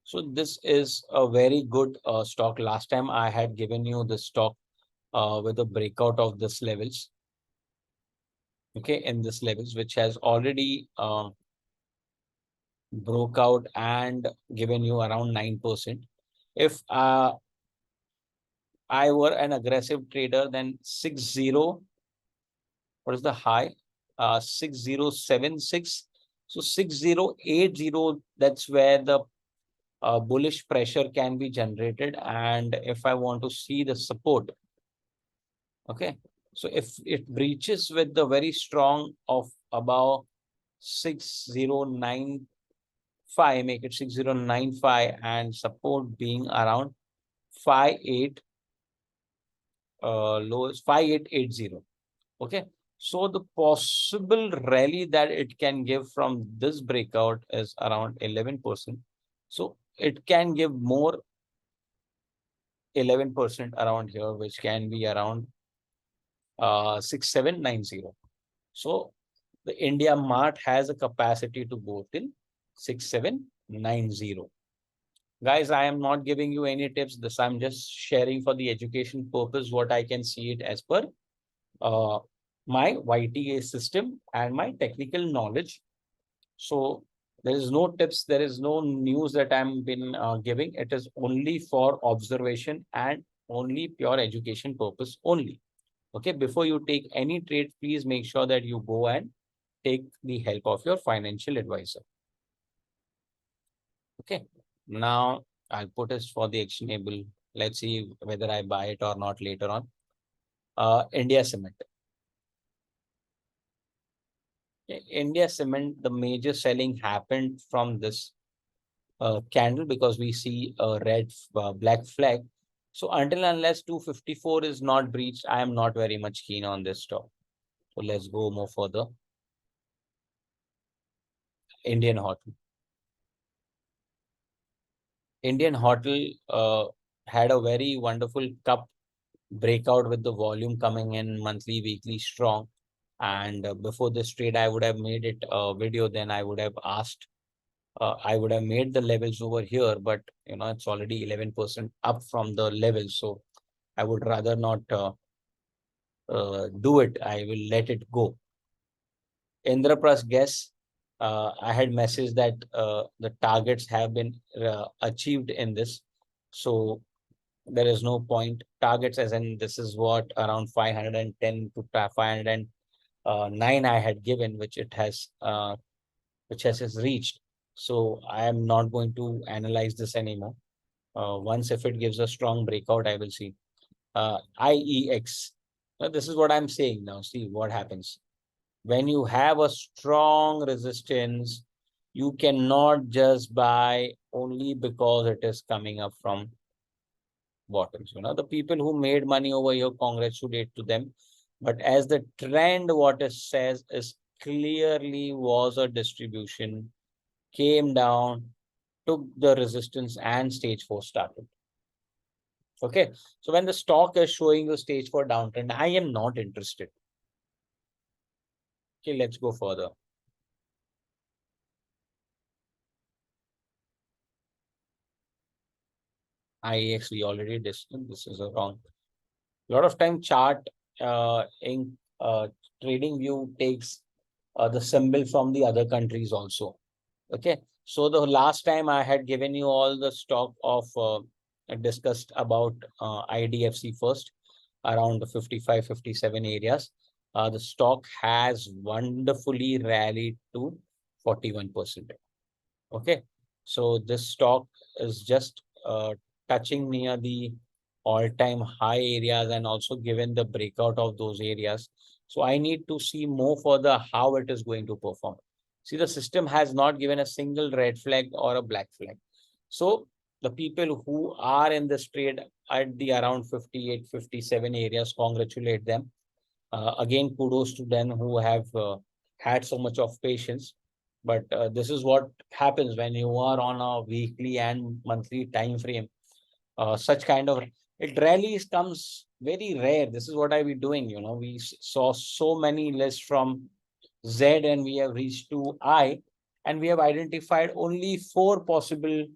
So this is a very good stock. Last time I had given you the stock with a breakout of this levels. Okay, in this levels, which has already broke out and given you around 9%. If I were an aggressive trader, then 60, what is the high? 6076. So 6080, that's where the bullish pressure can be generated. And if I want to see the support, okay, so if it breaches with the very strong of about 6095, make it 6095 and support being around 58 low is 5880. Okay. So the possible rally that it can give from this breakout is around 11%. So it can give more 11% around here, which can be around 6790. So the India Mart has a capacity to go till 6790. Guys, I am not giving you any tips. This I'm just sharing for the education purpose, what I can see it as per my YTA system and my technical knowledge. So there is no tips, there is no news that I'm been giving. It is only for observation and only pure education purpose only. Okay, before you take any trade, please make sure that you go and take the help of your financial advisor. Okay, now I'll put it for the actionable. Let's see whether I buy it or not later on. India Cement. India Cement, the major selling happened from this candle because we see a red black flag. So until unless 254 is not breached, I am not very much keen on this stock. So let's go more further. Indian Hotel. Indian Hotel had a very wonderful cup breakout with the volume coming in monthly, weekly strong. And before this trade, I would have made it a video. Then I would have asked, I would have made the levels over here, but you know, it's already 11% up from the level. So I would rather not do it. I will let it go. Indraprasth Gas, I had messaged that the targets have been achieved in this. So there is no point. Targets as in this is what around 510 to 509 I had given, which it has reached. So I am not going to analyze this anymore. Once if it gives a strong breakout, I will see. IEX. Now, this is what I'm saying now. See what happens. When you have a strong resistance, you cannot just buy only because it is coming up from bottoms. The people who made money over here, congratulate to them. But as the trend, what it says is clearly was a distribution, came down, took the resistance, and stage 4 started. Okay. So when the stock is showing the stage 4 downtrend, I am not interested. Okay, let's go further. IEX we already discussed. This is a wrong. A lot of time chart in trading view takes the symbol from the other countries also. Okay. So the last time I had given you all the stock of discussed about IDFC first around the 55, 57 areas. The stock has wonderfully rallied to 41%. Okay. So this stock is just touching near the all-time high areas and also given the breakout of those areas. So I need to see more further how it is going to perform. See, the system has not given a single red flag or a black flag. So the people who are in this trade at the around 58, 57 areas, congratulate them. Again, kudos to them who have had so much of patience. But this is what happens when you are on a weekly and monthly time frame. Such kind of it rarely comes very rare. This is what I be doing. We saw so many lists from Z and we have reached to I, and we have identified only 4 possible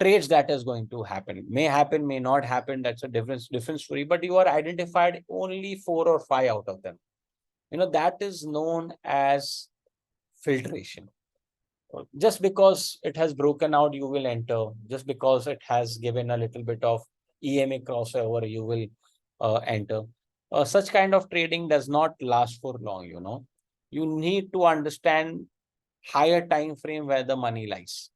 trades that is going to happen. May happen, may not happen. That's a different story. But you are identified only 4 or 5 out of them. That is known as filtration. Just because it has broken out, you will enter. Just because it has given a little bit of EMA crossover, you will enter. Such kind of trading does not last for long. You need to understand higher time frame where the money lies.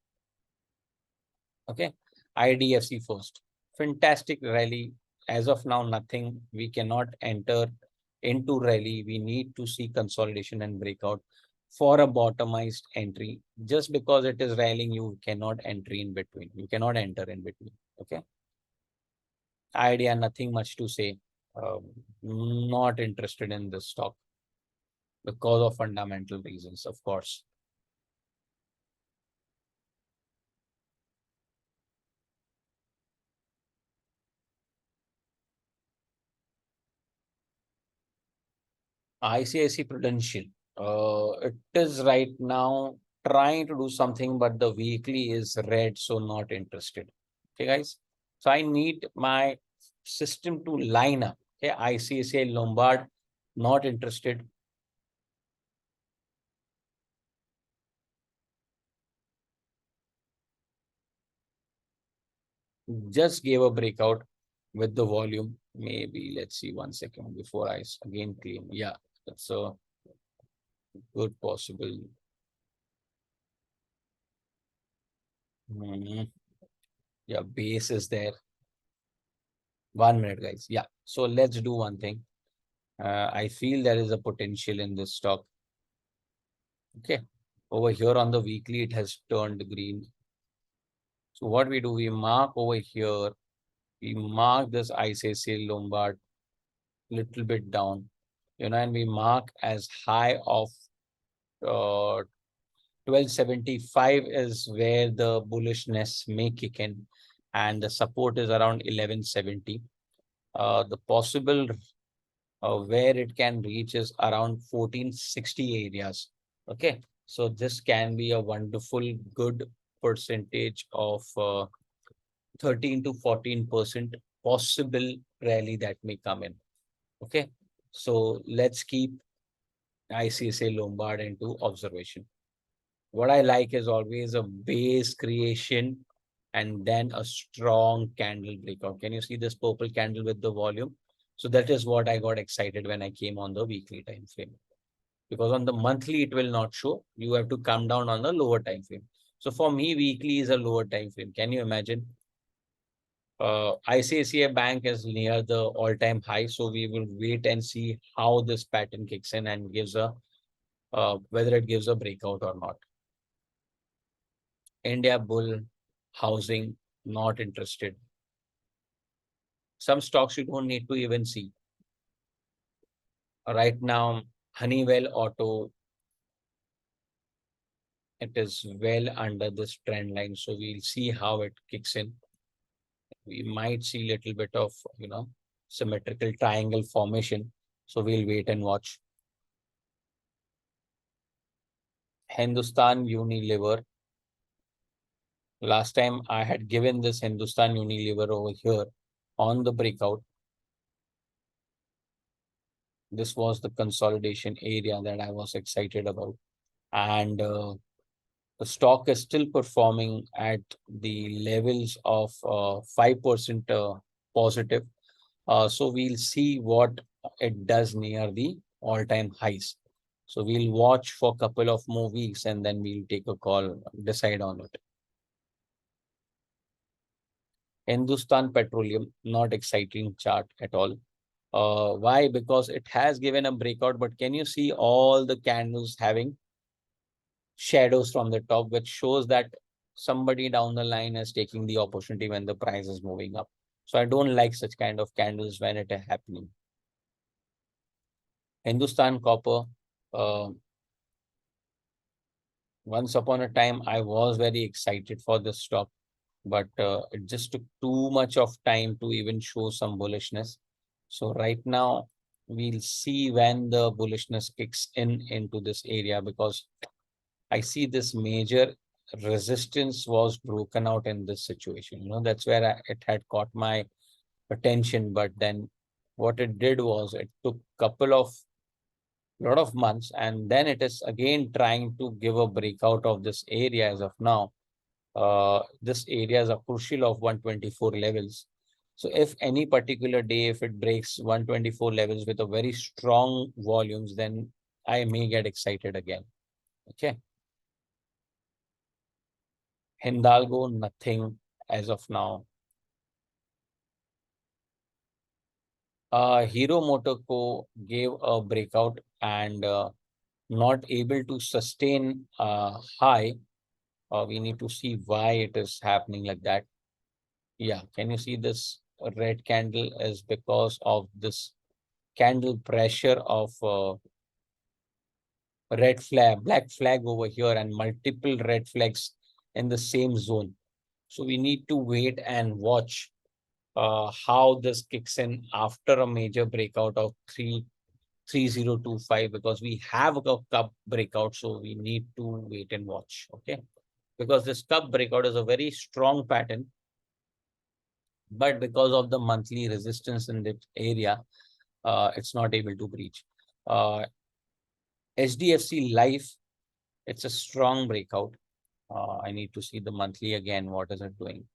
Okay. IDFC first. Fantastic rally. As of now, nothing. We cannot enter into rally. We need to see consolidation and breakout for a bottomized entry. Just because it is rallying, you cannot enter in between. You cannot enter in between. Okay. Idea, nothing much to say. Not interested in this stock because of fundamental reasons, of course. ICICI Prudential. It is right now trying to do something, but the weekly is red, so not interested. Okay, guys. So I need my system to line up. Okay, ICICI Lombard, not interested. Just gave a breakout with the volume. Maybe let's see 1 second before I again claim. Yeah, that's a good possible. Yeah, base is there. 1 minute, guys. Yeah. So let's do one thing. I feel there is a potential in this stock. Okay. Over here on the weekly, it has turned green. So what we do, we mark over here. We mark this ICICI Lombard little bit down, and we mark as high of 1275 is where the bullishness may kick in, and the support is around 1170. The possible where it can reach is around 1460 areas. Okay, so this can be a wonderful good percentage of 13 to 14% possible rally that may come in. Okay, so let's keep ICICI Lombard into observation. What I like is always a base creation and then a strong candle breakout. Can you see this purple candle with the volume? So that is what I got excited when I came on the weekly time frame. Because on the monthly, it will not show. You have to come down on the lower time frame. So for me, weekly is a lower time frame. Can you imagine? ICICI Bank is near the all-time high, so we will wait and see how this pattern kicks in and gives a whether it gives a breakout or not. India Bull, housing, not interested. Some stocks you don't need to even see. Right now, Honeywell Auto, it is well under this trend line, so we'll see how it kicks in. We might see a little bit of, symmetrical triangle formation. So we'll wait and watch. Hindustan Unilever. Last time I had given this Hindustan Unilever over here on the breakout. This was the consolidation area that I was excited about. And the stock is still performing at the levels of 5% positive. So we'll see what it does near the all-time highs. So we'll watch for a couple of more weeks and then we'll take a call, decide on it. Hindustan Petroleum, not exciting chart at all. Why? Because it has given a breakout, but can you see all the candles having shadows from the top, which shows that somebody down the line is taking the opportunity when the price is moving up. So I don't like such kind of candles when it is happening. Hindustan Copper, once upon a time, I was very excited for this stock, but it just took too much of time to even show some bullishness. So right now, we'll see when the bullishness kicks in into this area, because I see this major resistance was broken out in this situation. That's where it had caught my attention. But then what it did was it took lot of months, and then it is again trying to give a breakout of this area as of now. This area is a crucial of 124 levels. So if any particular day, if it breaks 124 levels with a very strong volumes, then I may get excited again. Okay. Hindalgo, nothing as of now. Hero MotoCo gave a breakout and not able to sustain high. We need to see why it is happening like that. Yeah, can you see this red candle is because of this candle pressure of red flag, black flag over here and multiple red flags in the same zone. So we need to wait and watch how this kicks in after a major breakout of 3025, because we have a cup breakout, so we need to wait and watch. Okay, because this cup breakout is a very strong pattern, but because of the monthly resistance in that area, it's not able to breach. HDFC Life, it's a strong breakout. I need to see the monthly again. What is it doing?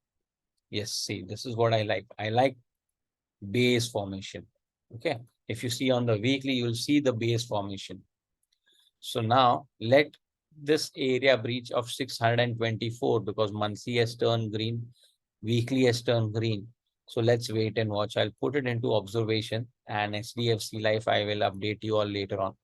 Yes, see, this is what I like. I like base formation. Okay, if you see on the weekly, you'll see the base formation. So now let this area breach of 624, because monthly has turned green, weekly has turned green. So let's wait and watch. I'll put it into observation, and HDFC Life, I will update you all later on.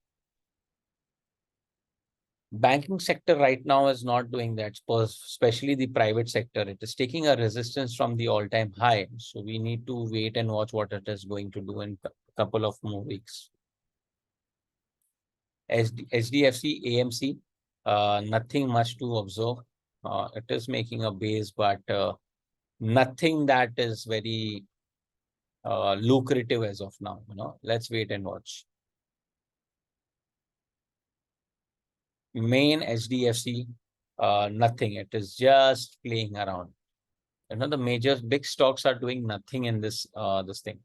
Banking sector right now is not doing that, especially the private sector. It is taking a resistance from the all-time high. So we need to wait and watch what it is going to do in a couple of more weeks. HDFC AMC, nothing much to observe. It is making a base, but nothing that is very lucrative as of now. Let's wait and watch. Main HDFC, nothing. It is just playing around. The major big stocks are doing nothing in this thing.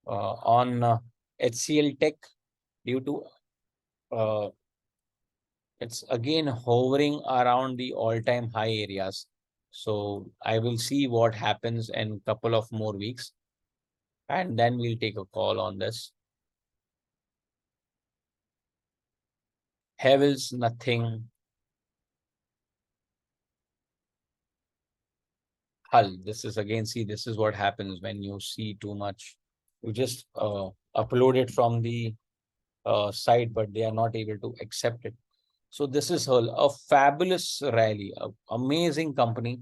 On HCL Tech, due to it's again hovering around the all-time high areas. So I will see what happens in a couple of more weeks, and then we'll take a call on this. Havells, nothing. Hull. This is again, see, this is what happens when you see too much. You just upload it from the site, but they are not able to accept it. So this is Hull, a fabulous rally, a amazing company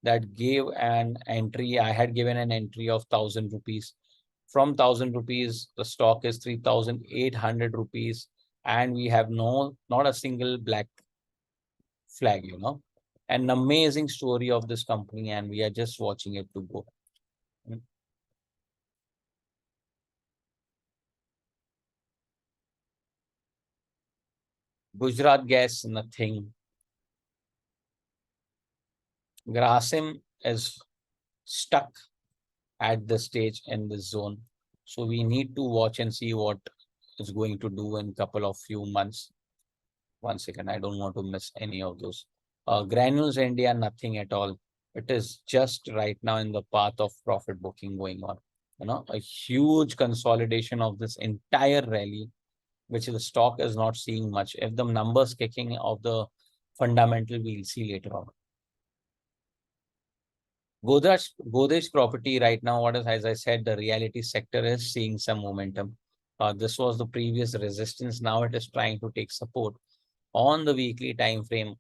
that gave an entry. I had given an entry of 1,000 rupees. From 1,000 rupees, the stock is 3,800 rupees, and we have not a single black flag, An amazing story of this company, and we are just watching it to go. Gujarat Gas, nothing. Grasim is stuck at this stage in this zone. So we need to watch and see what it's going to do in couple of few months. 1 second, I don't want to miss any of those. Granules India, nothing at all. It is just right now in the path of profit booking going on. A huge consolidation of this entire rally, which the stock is not seeing much. If the numbers kicking of the fundamental, we'll see later on. Godrej property right now, as I said, the reality sector is seeing some momentum. This was the previous resistance. Now it is trying to take support on the weekly time frame.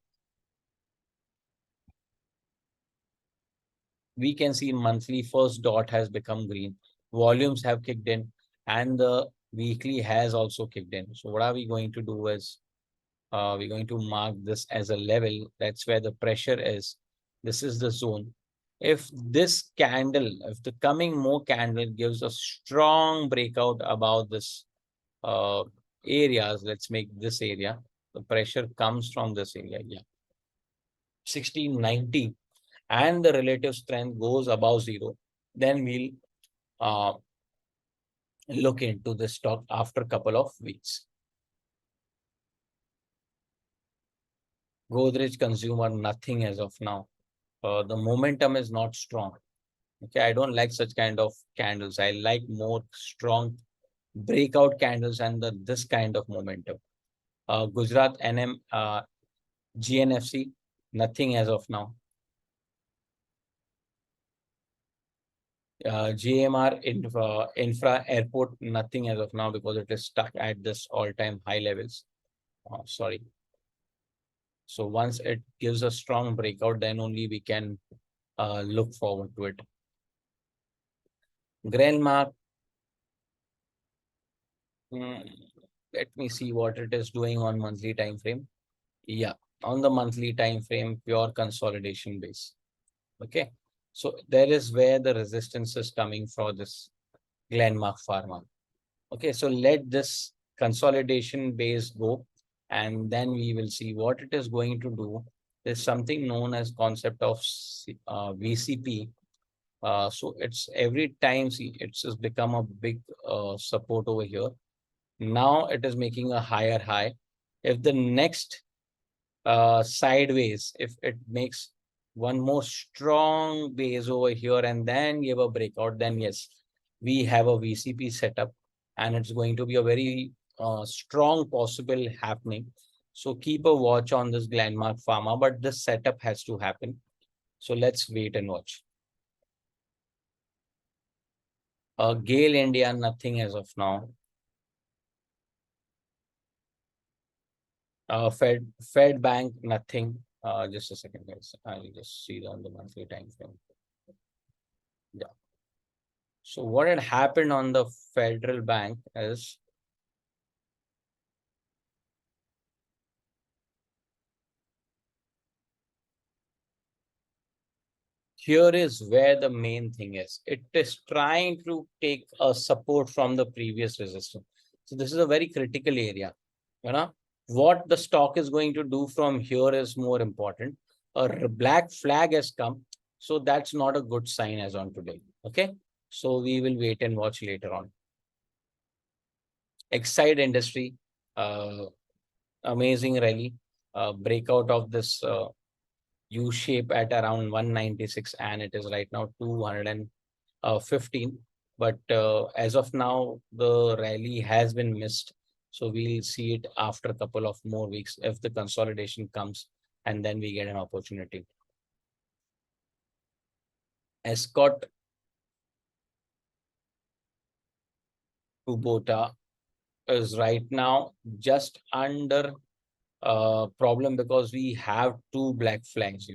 We can see monthly first dot has become green. Volumes have kicked in, and the weekly has also kicked in. So what are we going to do is we're going to mark this as a level. That's where the pressure is. This is the zone. If this candle, if the coming more candle gives a strong breakout about this areas, let's make this area, the pressure comes from this area, 1690, and the relative strength goes above zero, then we'll uh, look into the stock after a couple of weeks. Godrej Consumer, nothing as of now. The momentum is not strong. Okay, I don't like such kind of candles. I like more strong breakout candles and this kind of momentum. Gujarat NM, GNFC, nothing as of now. GMR Infra Airport, nothing as of now because it is stuck at this all-time high levels. Sorry. So once it gives a strong breakout, then only we can look forward to it. Glenmark, let me see what it is doing on monthly time frame. Yeah, on the monthly time frame, pure consolidation base. Okay, so there is where the resistance is coming for this Glenmark Pharma. Okay, so let this consolidation base go, and then we will see what it is going to do. There's something known as concept of VCP. So it's every time, see, it's just become a big support over here. Now it is making a higher high. If the next sideways, if it makes one more strong base over here and then give a breakout, then yes, we have a VCP setup, and it's going to be a very strong possible happening. So keep a watch on this Glenmark Pharma, but this setup has to happen. So let's wait and watch. Gale India, nothing as of now. Fed Bank, nothing. Just a second, guys. I'll just see on the monthly time frame. Yeah. So what had happened on the Federal Bank is here is where the main thing is. It is trying to take a support from the previous resistance. So this is a very critical area. What the stock is going to do from here is more important. A black flag has come. So that's not a good sign as on today. Okay. So we will wait and watch later on. Exide Industry, amazing rally, breakout of this U shape at around 196, and it is right now 215. But as of now, the rally has been missed. So we'll see it after a couple of more weeks if the consolidation comes, and then we get an opportunity. Escort Kubota is right now just under problem because we have two black flags,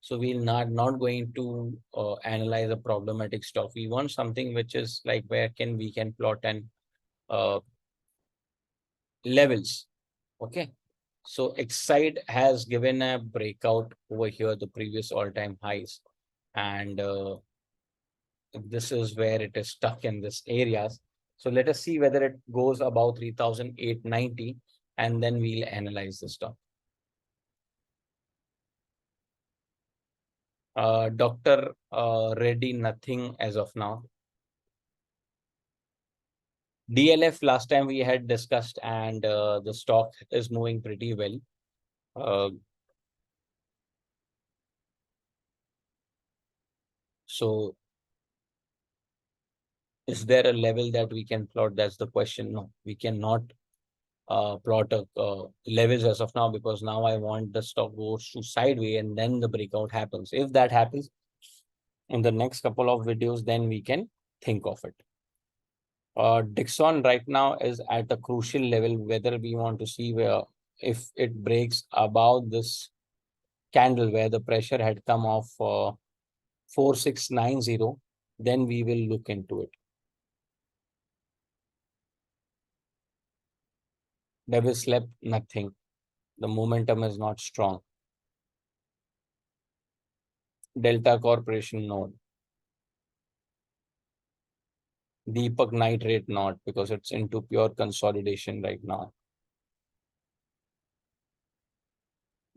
So we're not going to analyze a problematic stock. We want something which is like where we can plot and levels. Okay. So Excite has given a breakout over here, the previous all-time highs. And this is where it is stuck in this areas. So let us see whether it goes above 3,890 and then we'll analyze the stock. Dr. Reddy, nothing as of now. DLF last time we had discussed and the stock is moving pretty well. So is there a level that we can plot? That's the question. No, we cannot plot levels as of now because now I want the stock goes to sideways and then the breakout happens. If that happens in the next couple of videos, then we can think of it. Dixon right now is at a crucial level, whether we want to see where if it breaks above this candle where the pressure had come off 4690, then we will look into it. Devil slept, nothing. The momentum is not strong. Delta Corporation, no. Deepak Nitrate, not, because it's into pure consolidation right now.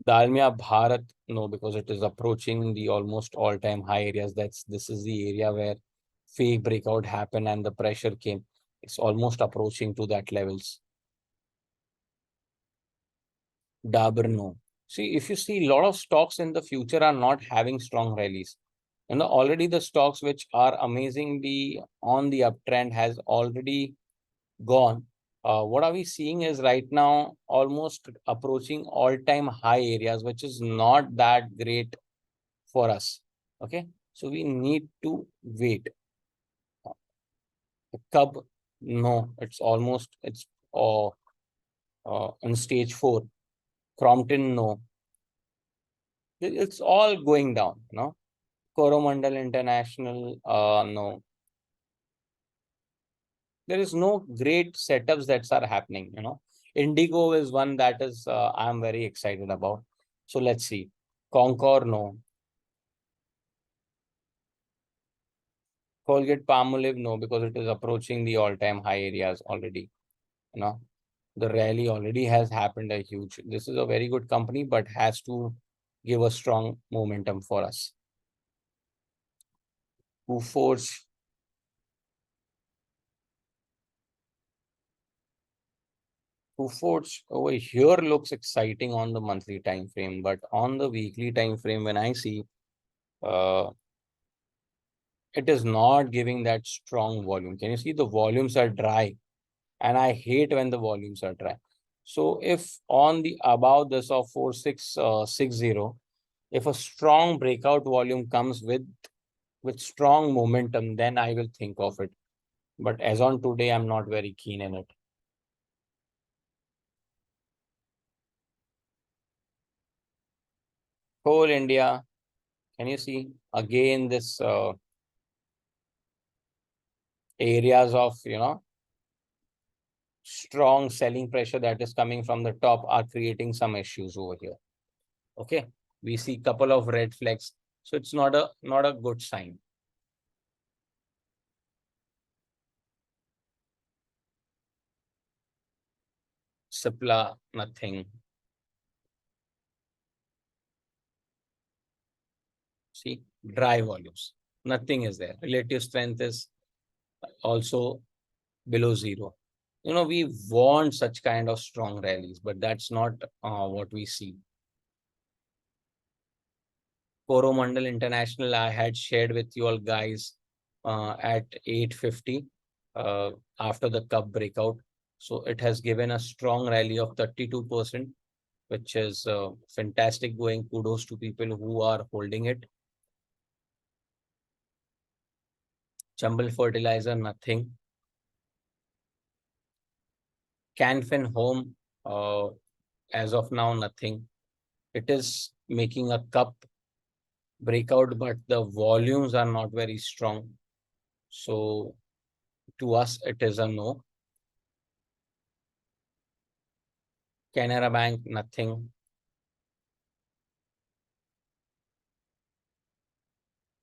Dalmia Bharat, no, because it is approaching the almost all-time high areas. This is the area where fake breakout happened and the pressure came. It's almost approaching to that levels. Dabur, no. See, if you see, a lot of stocks in the future are not having strong rallies. Already the stocks which are amazingly on the uptrend has already gone. What are we seeing is right now almost approaching all-time high areas, which is not that great for us. Okay, so we need to wait. Cub, no, it's in stage 4. Crompton, no. It's all going down, Coromandel International, no. There is no great setups that are happening, Indigo is one that is I'm very excited about. So let's see. Concor, no. Colgate Palmolive, no, because it is approaching the all-time high areas already. The rally already has happened a huge. This is a very good company, but has to give a strong momentum for us. Coforge, Coforge over here looks exciting on the monthly time frame, but on the weekly time frame, when I see it is not giving that strong volume. Can you see the volumes are dry? And I hate when the volumes are dry. So if on the above this of 4660, if a strong breakout volume comes with strong momentum, then I will think of it. But as on today, I'm not very keen in it. Coal India, can you see again this areas of strong selling pressure that is coming from the top are creating some issues over here. Okay, we see couple of red flags, so it's not a good sign. Cipla, nothing. See, dry volumes, nothing is there. Relative strength is also below 0. We want such kind of strong rallies, but that's not what we see. Coromandel International, I had shared with you all guys at 850 after the cup breakout. So it has given a strong rally of 32%, which is fantastic going. Kudos to people who are holding it. Chambal Fertilizer, nothing. Canfin Home, as of now, nothing. It is making a cup breakout, but the volumes are not very strong. So to us, it is a no. Canara Bank, nothing.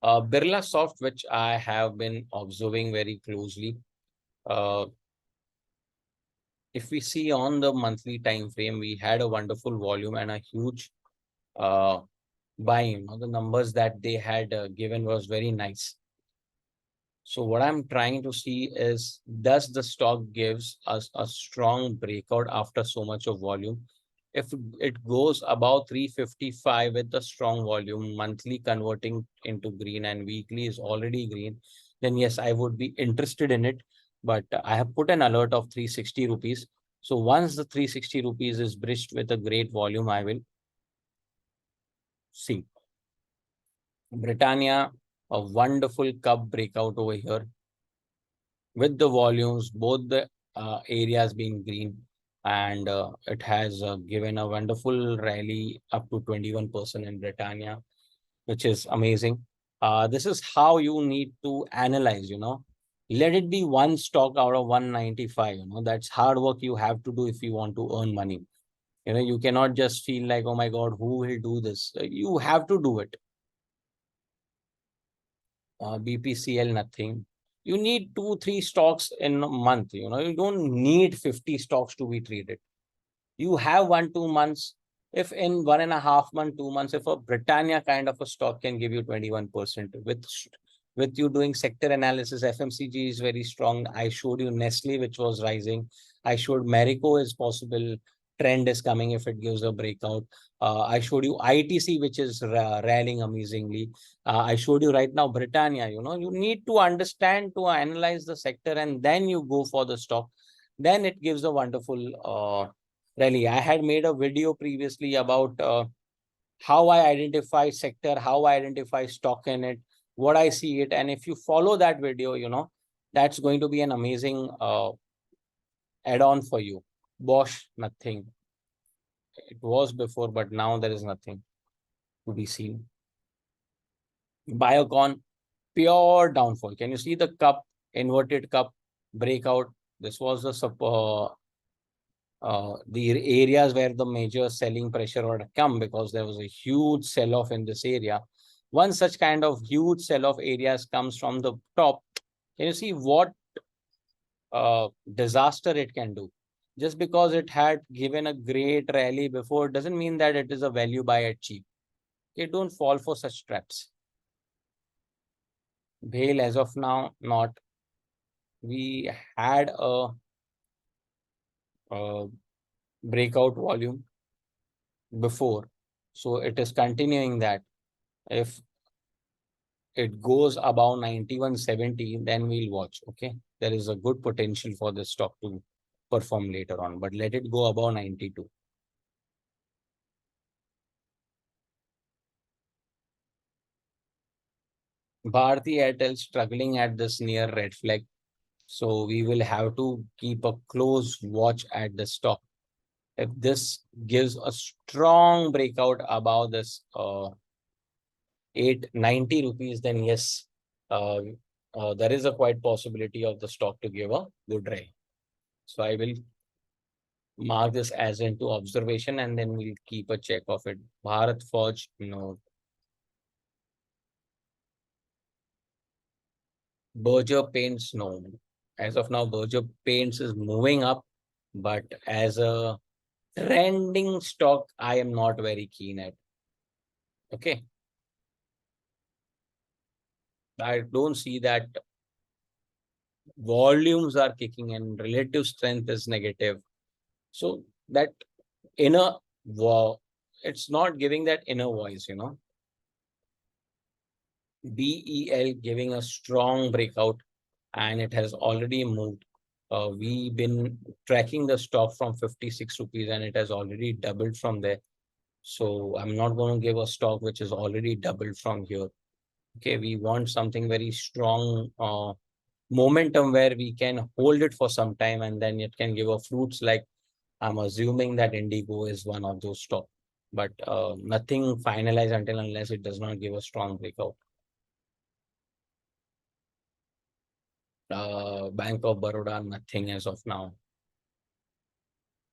Birla Soft, which I have been observing very closely. If we see on the monthly time frame, we had a wonderful volume and a huge buying. The numbers that they had given was very nice. So what I'm trying to see is, does the stock gives us a strong breakout after so much of volume? If it goes above 355 with the strong volume, monthly converting into green and weekly is already green, then yes, I would be interested in it. But I have put an alert of 360 rupees. So once the 360 rupees is bridged with a great volume, I will see. Britannia, a wonderful cup breakout over here with the volumes, both the areas being green, and it has given a wonderful rally up to 21% in Britannia, which is amazing. This is how you need to analyze, let it be one stock out of 195, that's hard work you have to do if you want to earn money. You cannot just feel like, oh my God, who will do this? You have to do it. BPCL, nothing. You need 2-3 stocks in a month. You don't need 50 stocks to be traded. You have 1-2 months. If in 1.5 months, 2 months, if a Britannia kind of a stock can give you 21% with you doing sector analysis, FMCG is very strong. I showed you Nestle, which was rising. I showed Marico is possible. Trend is coming if it gives a breakout. I showed you ITC, which is rallying amazingly. I showed you right now Britannia. You need to understand to analyze the sector and then you go for the stock. Then it gives a wonderful rally. I had made a video previously about how I identify sector, how I identify stock in it, what I see it. And if you follow that video, that's going to be an amazing add-on for you. Bosch, nothing. It was before, but now there is nothing to be seen. Biocon, pure downfall. Can you see the cup, inverted cup breakout? This was the areas where the major selling pressure would come because there was a huge sell-off in this area. One such kind of huge sell-off areas comes from the top. Can you see what disaster it can do? Just because it had given a great rally before doesn't mean that it is a value buy at cheap. Okay, don't fall for such traps. Bhale, as of now, not. We had a breakout volume before, so it is continuing that. If it goes above 91.70, then we'll watch. Okay, there is a good potential for the stock to perform later on, but let it go above 92. Bharti Airtel struggling at this near red flag, so we will have to keep a close watch at the stock. If this gives a strong breakout above this 890 rupees, then yes, there is a quite possibility of the stock to give a good rally. So I will mark this as into observation and then we'll keep a check of it. Bharat Forge, no. Berger Paints, no. As of now, Berger Paints is moving up, but as a trending stock, I am not very keen at. Okay. I don't see that volumes are kicking in, relative strength is negative. So that inner, it's not giving that inner voice, BEL giving a strong breakout and it has already moved. We've been tracking the stock from 56 rupees and it has already doubled from there. So I'm not going to give a stock which is already doubled from here. Okay, we want something very strong momentum where we can hold it for some time and then it can give a fruits, like I'm assuming that Indigo is one of those stock, but nothing finalized until unless it does not give a strong breakout. Bank of Baroda, nothing as of now.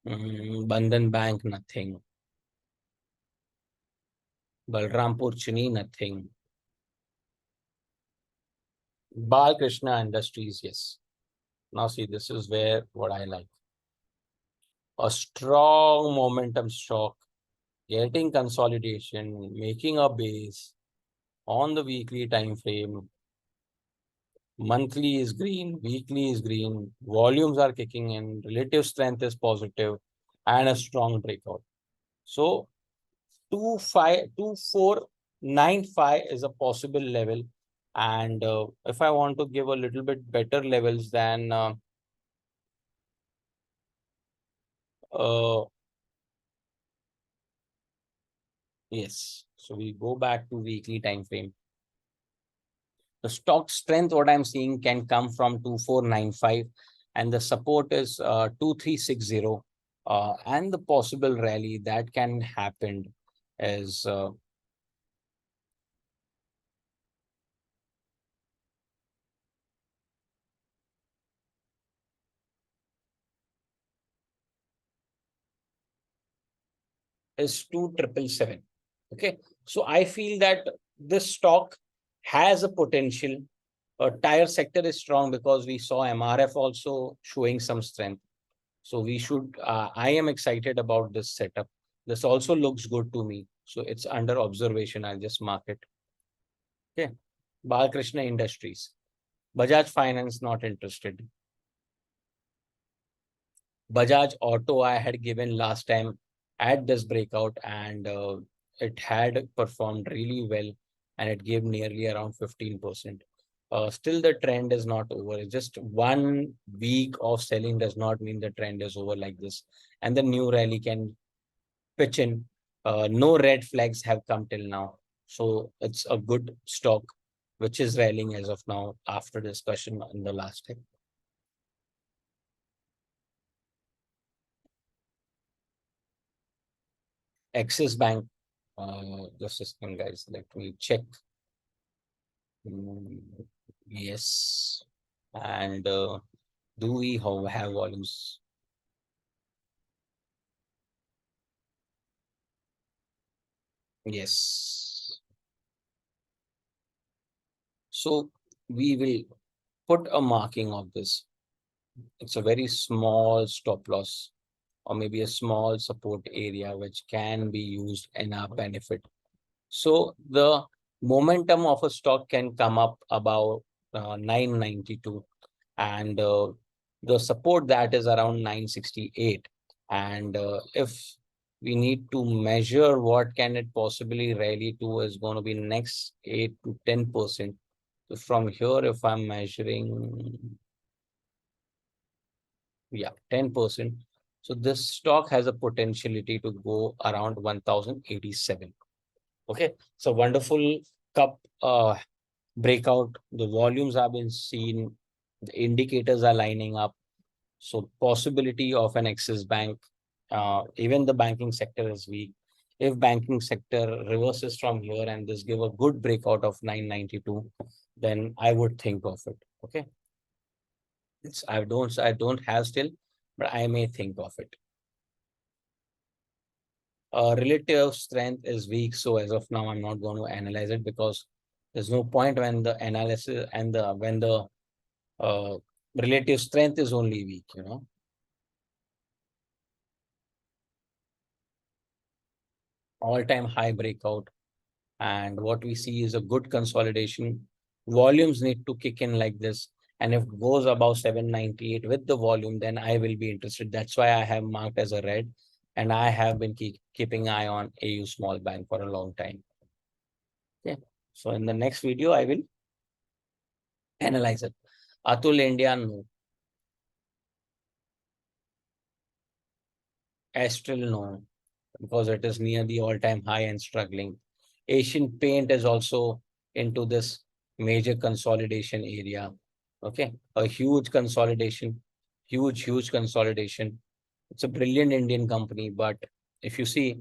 Bandhan Bank, nothing. Balrampur Chini, nothing. Balkrishna Industries, yes. Now see, this is where what I like. A strong momentum stock, getting consolidation, making a base on the weekly time frame. Monthly is green, weekly is green, volumes are kicking in, relative strength is positive, and a strong breakout. So 2495 is a possible level. And if I want to give a little bit better levels than yes, so we go back to weekly time frame. The stock strength, what I'm seeing, can come from 2495, and the support is 2360. And the possible rally that can happen is 2777. Okay, so I feel that this stock has a potential. Tire sector is strong because we saw MRF also showing some strength. So we should, I am excited about this setup. This also looks good to me. So it's under observation. I'll just mark it. Okay. Balakrishna Industries. Bajaj Finance, not interested. Bajaj Auto, I had given last time at this breakout, and it had performed really well and it gave nearly around 15%. Still, the trend is not over. Just 1 week of selling does not mean the trend is over like this. And the new rally can pitch in. No red flags have come till now. So it's a good stock, which is rallying as of now after discussion in the last time. Axis Bank, just a second, guys. Let me check. Yes. And do we have volumes? Yes. So we will put a marking of this. It's a very small stop loss or maybe a small support area which can be used in our benefit. So the momentum of a stock can come up about 992, and the support that is around 968. And if we need to measure what can it possibly rally to, is going to be next 8 to 10%. So from here, if I'm measuring, yeah, 10%. So this stock has a potentiality to go around 1087. Okay, so wonderful cup breakout. The volumes have been seen, the indicators are lining up. So possibility of an Axis Bank, even the banking sector is weak. If banking sector reverses from here and this give a good breakout of 992, then I would think of it. Okay, I don't have still, but I may think of it. Relative strength is weak, so as of now, I'm not going to analyze it because there's no point when the analysis and when the uh, relative strength is only weak, all-time high breakout. And what we see is a good consolidation. Volumes need to kick in like this. And if it goes above 798 with the volume, then I will be interested. That's why I have marked as a red. And I have been keeping eye on AU Small Bank for a long time. Okay. So in the next video, I will analyze it. Atul India, no. Astral, no, because it is near the all-time high and struggling. Asian Paint is also into this major consolidation area. Okay, a huge consolidation, huge consolidation. It's a brilliant Indian company, but if you see,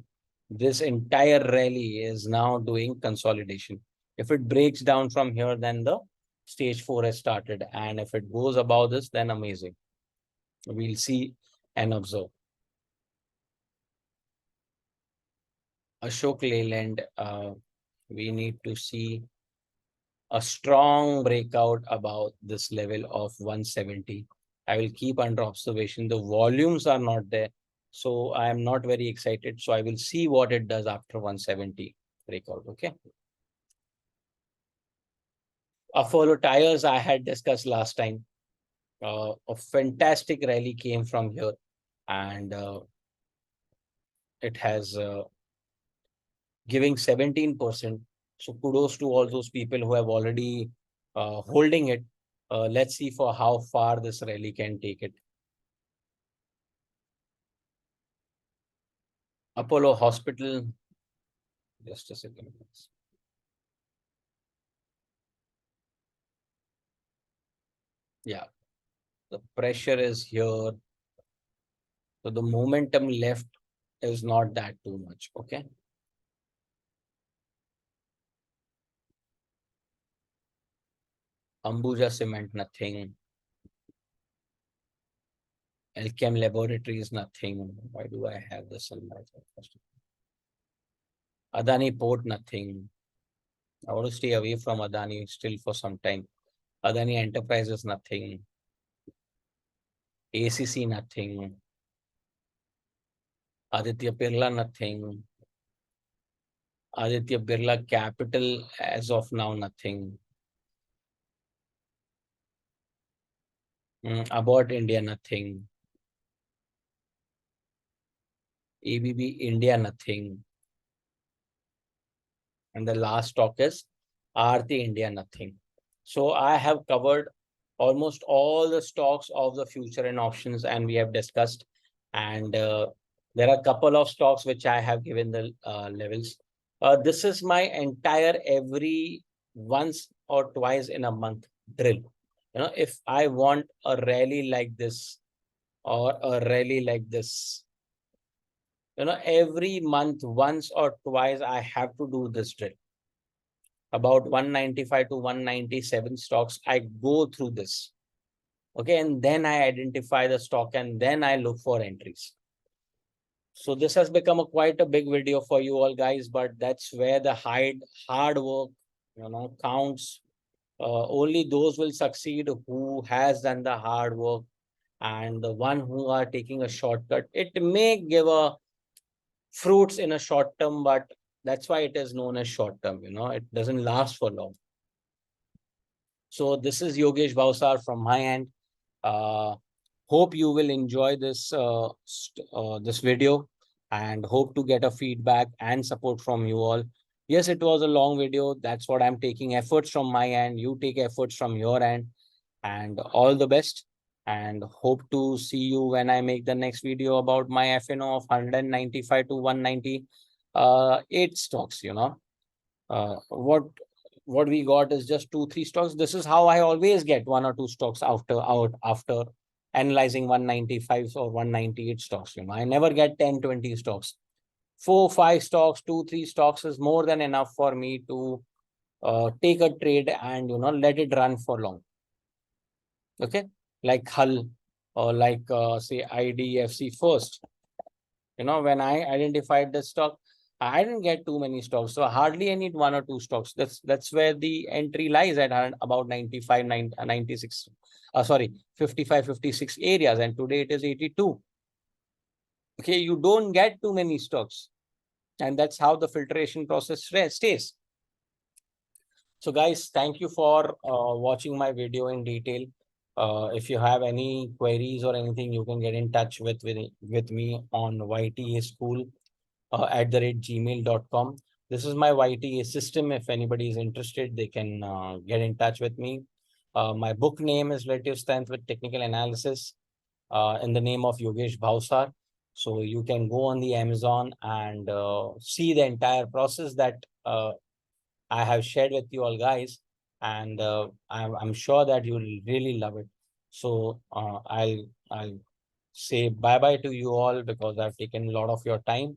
this entire rally is now doing consolidation. If it breaks down from here, then the stage 4 has started. And if it goes above this, then amazing. We'll see and observe. Ashok Leyland, we need to see a strong breakout about this level of 170. I will keep under observation. The volumes are not there, so I am not very excited. So I will see what it does after 170 breakout. Okay. Apollo tires I had discussed last time. A fantastic rally came from here, and it has giving 17%. So kudos to all those people who have already holding it. Let's see for how far this rally can take it. Apollo Hospital, just a second. Yeah, the pressure is here. So the momentum left is not that too much. Okay. Ambuja Cement, nothing. Alchem Laboratories, nothing. Why do I have this on my first? Adani Port, nothing. I want to stay away from Adani still for some time. Adani Enterprises, nothing. ACC, nothing. Aditya Birla, nothing. Aditya Birla Capital, as of now, nothing. About India, nothing. ABB India, nothing. And the last stock is Aarti India, nothing. So I have covered almost all the stocks of the future and options, and we have discussed. And there are a couple of stocks which I have given the levels. This is my entire every once or twice in a month drill. If I want a rally like this or a rally like this, every month, once or twice, I have to do this drill. About 195 to 197 stocks, I go through this. Okay, and then I identify the stock and then I look for entries. So this has become quite a big video for you all guys, but that's where the hard work, counts. Only those will succeed who has done the hard work, and the one who are taking a shortcut. It may give a fruits in a short term, but that's why it is known as short term. It doesn't last for long. So this is Yogesh Bhausar from my end. Hope you will enjoy this this video, and hope to get a feedback and support from you all. Yes, it was a long video. That's what I'm taking efforts from my end. You take efforts from your end, and all the best. And hope to see you when I make the next video about my FNO of 195 to 190 eight stocks. What we got is just 2-3 stocks. This is how I always get 1 or 2 stocks after analyzing 195 or 198 stocks. I never get 10-20 stocks. 4-5 stocks, 2-3 stocks is more than enough for me to take a trade and let it run for long. Okay, like Hull or like say IDFC first. When I identified the stock, I didn't get too many stocks, so hardly I need 1 or 2 stocks. That's where the entry lies at about 95, 96. Sorry, 55, 56 areas, and today it is 82. Okay, you don't get too many stocks, and that's how the filtration process stays. So guys, thank you for watching my video in detail. If you have any queries or anything, you can get in touch with me on ytaschool @gmail.com. This is my YTA system. If anybody is interested, they can get in touch with me. My book name is Relative Strength with Technical Analysis in the name of Yogesh Bhausar. So you can go on the Amazon and see the entire process that I have shared with you all guys. and I'm sure that you'll really love it. So I'll say bye bye to you all because I've taken a lot of your time,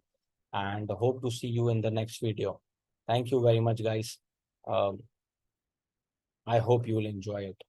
and hope to see you in the next video. Thank you very much, guys. Um, I hope you will enjoy it.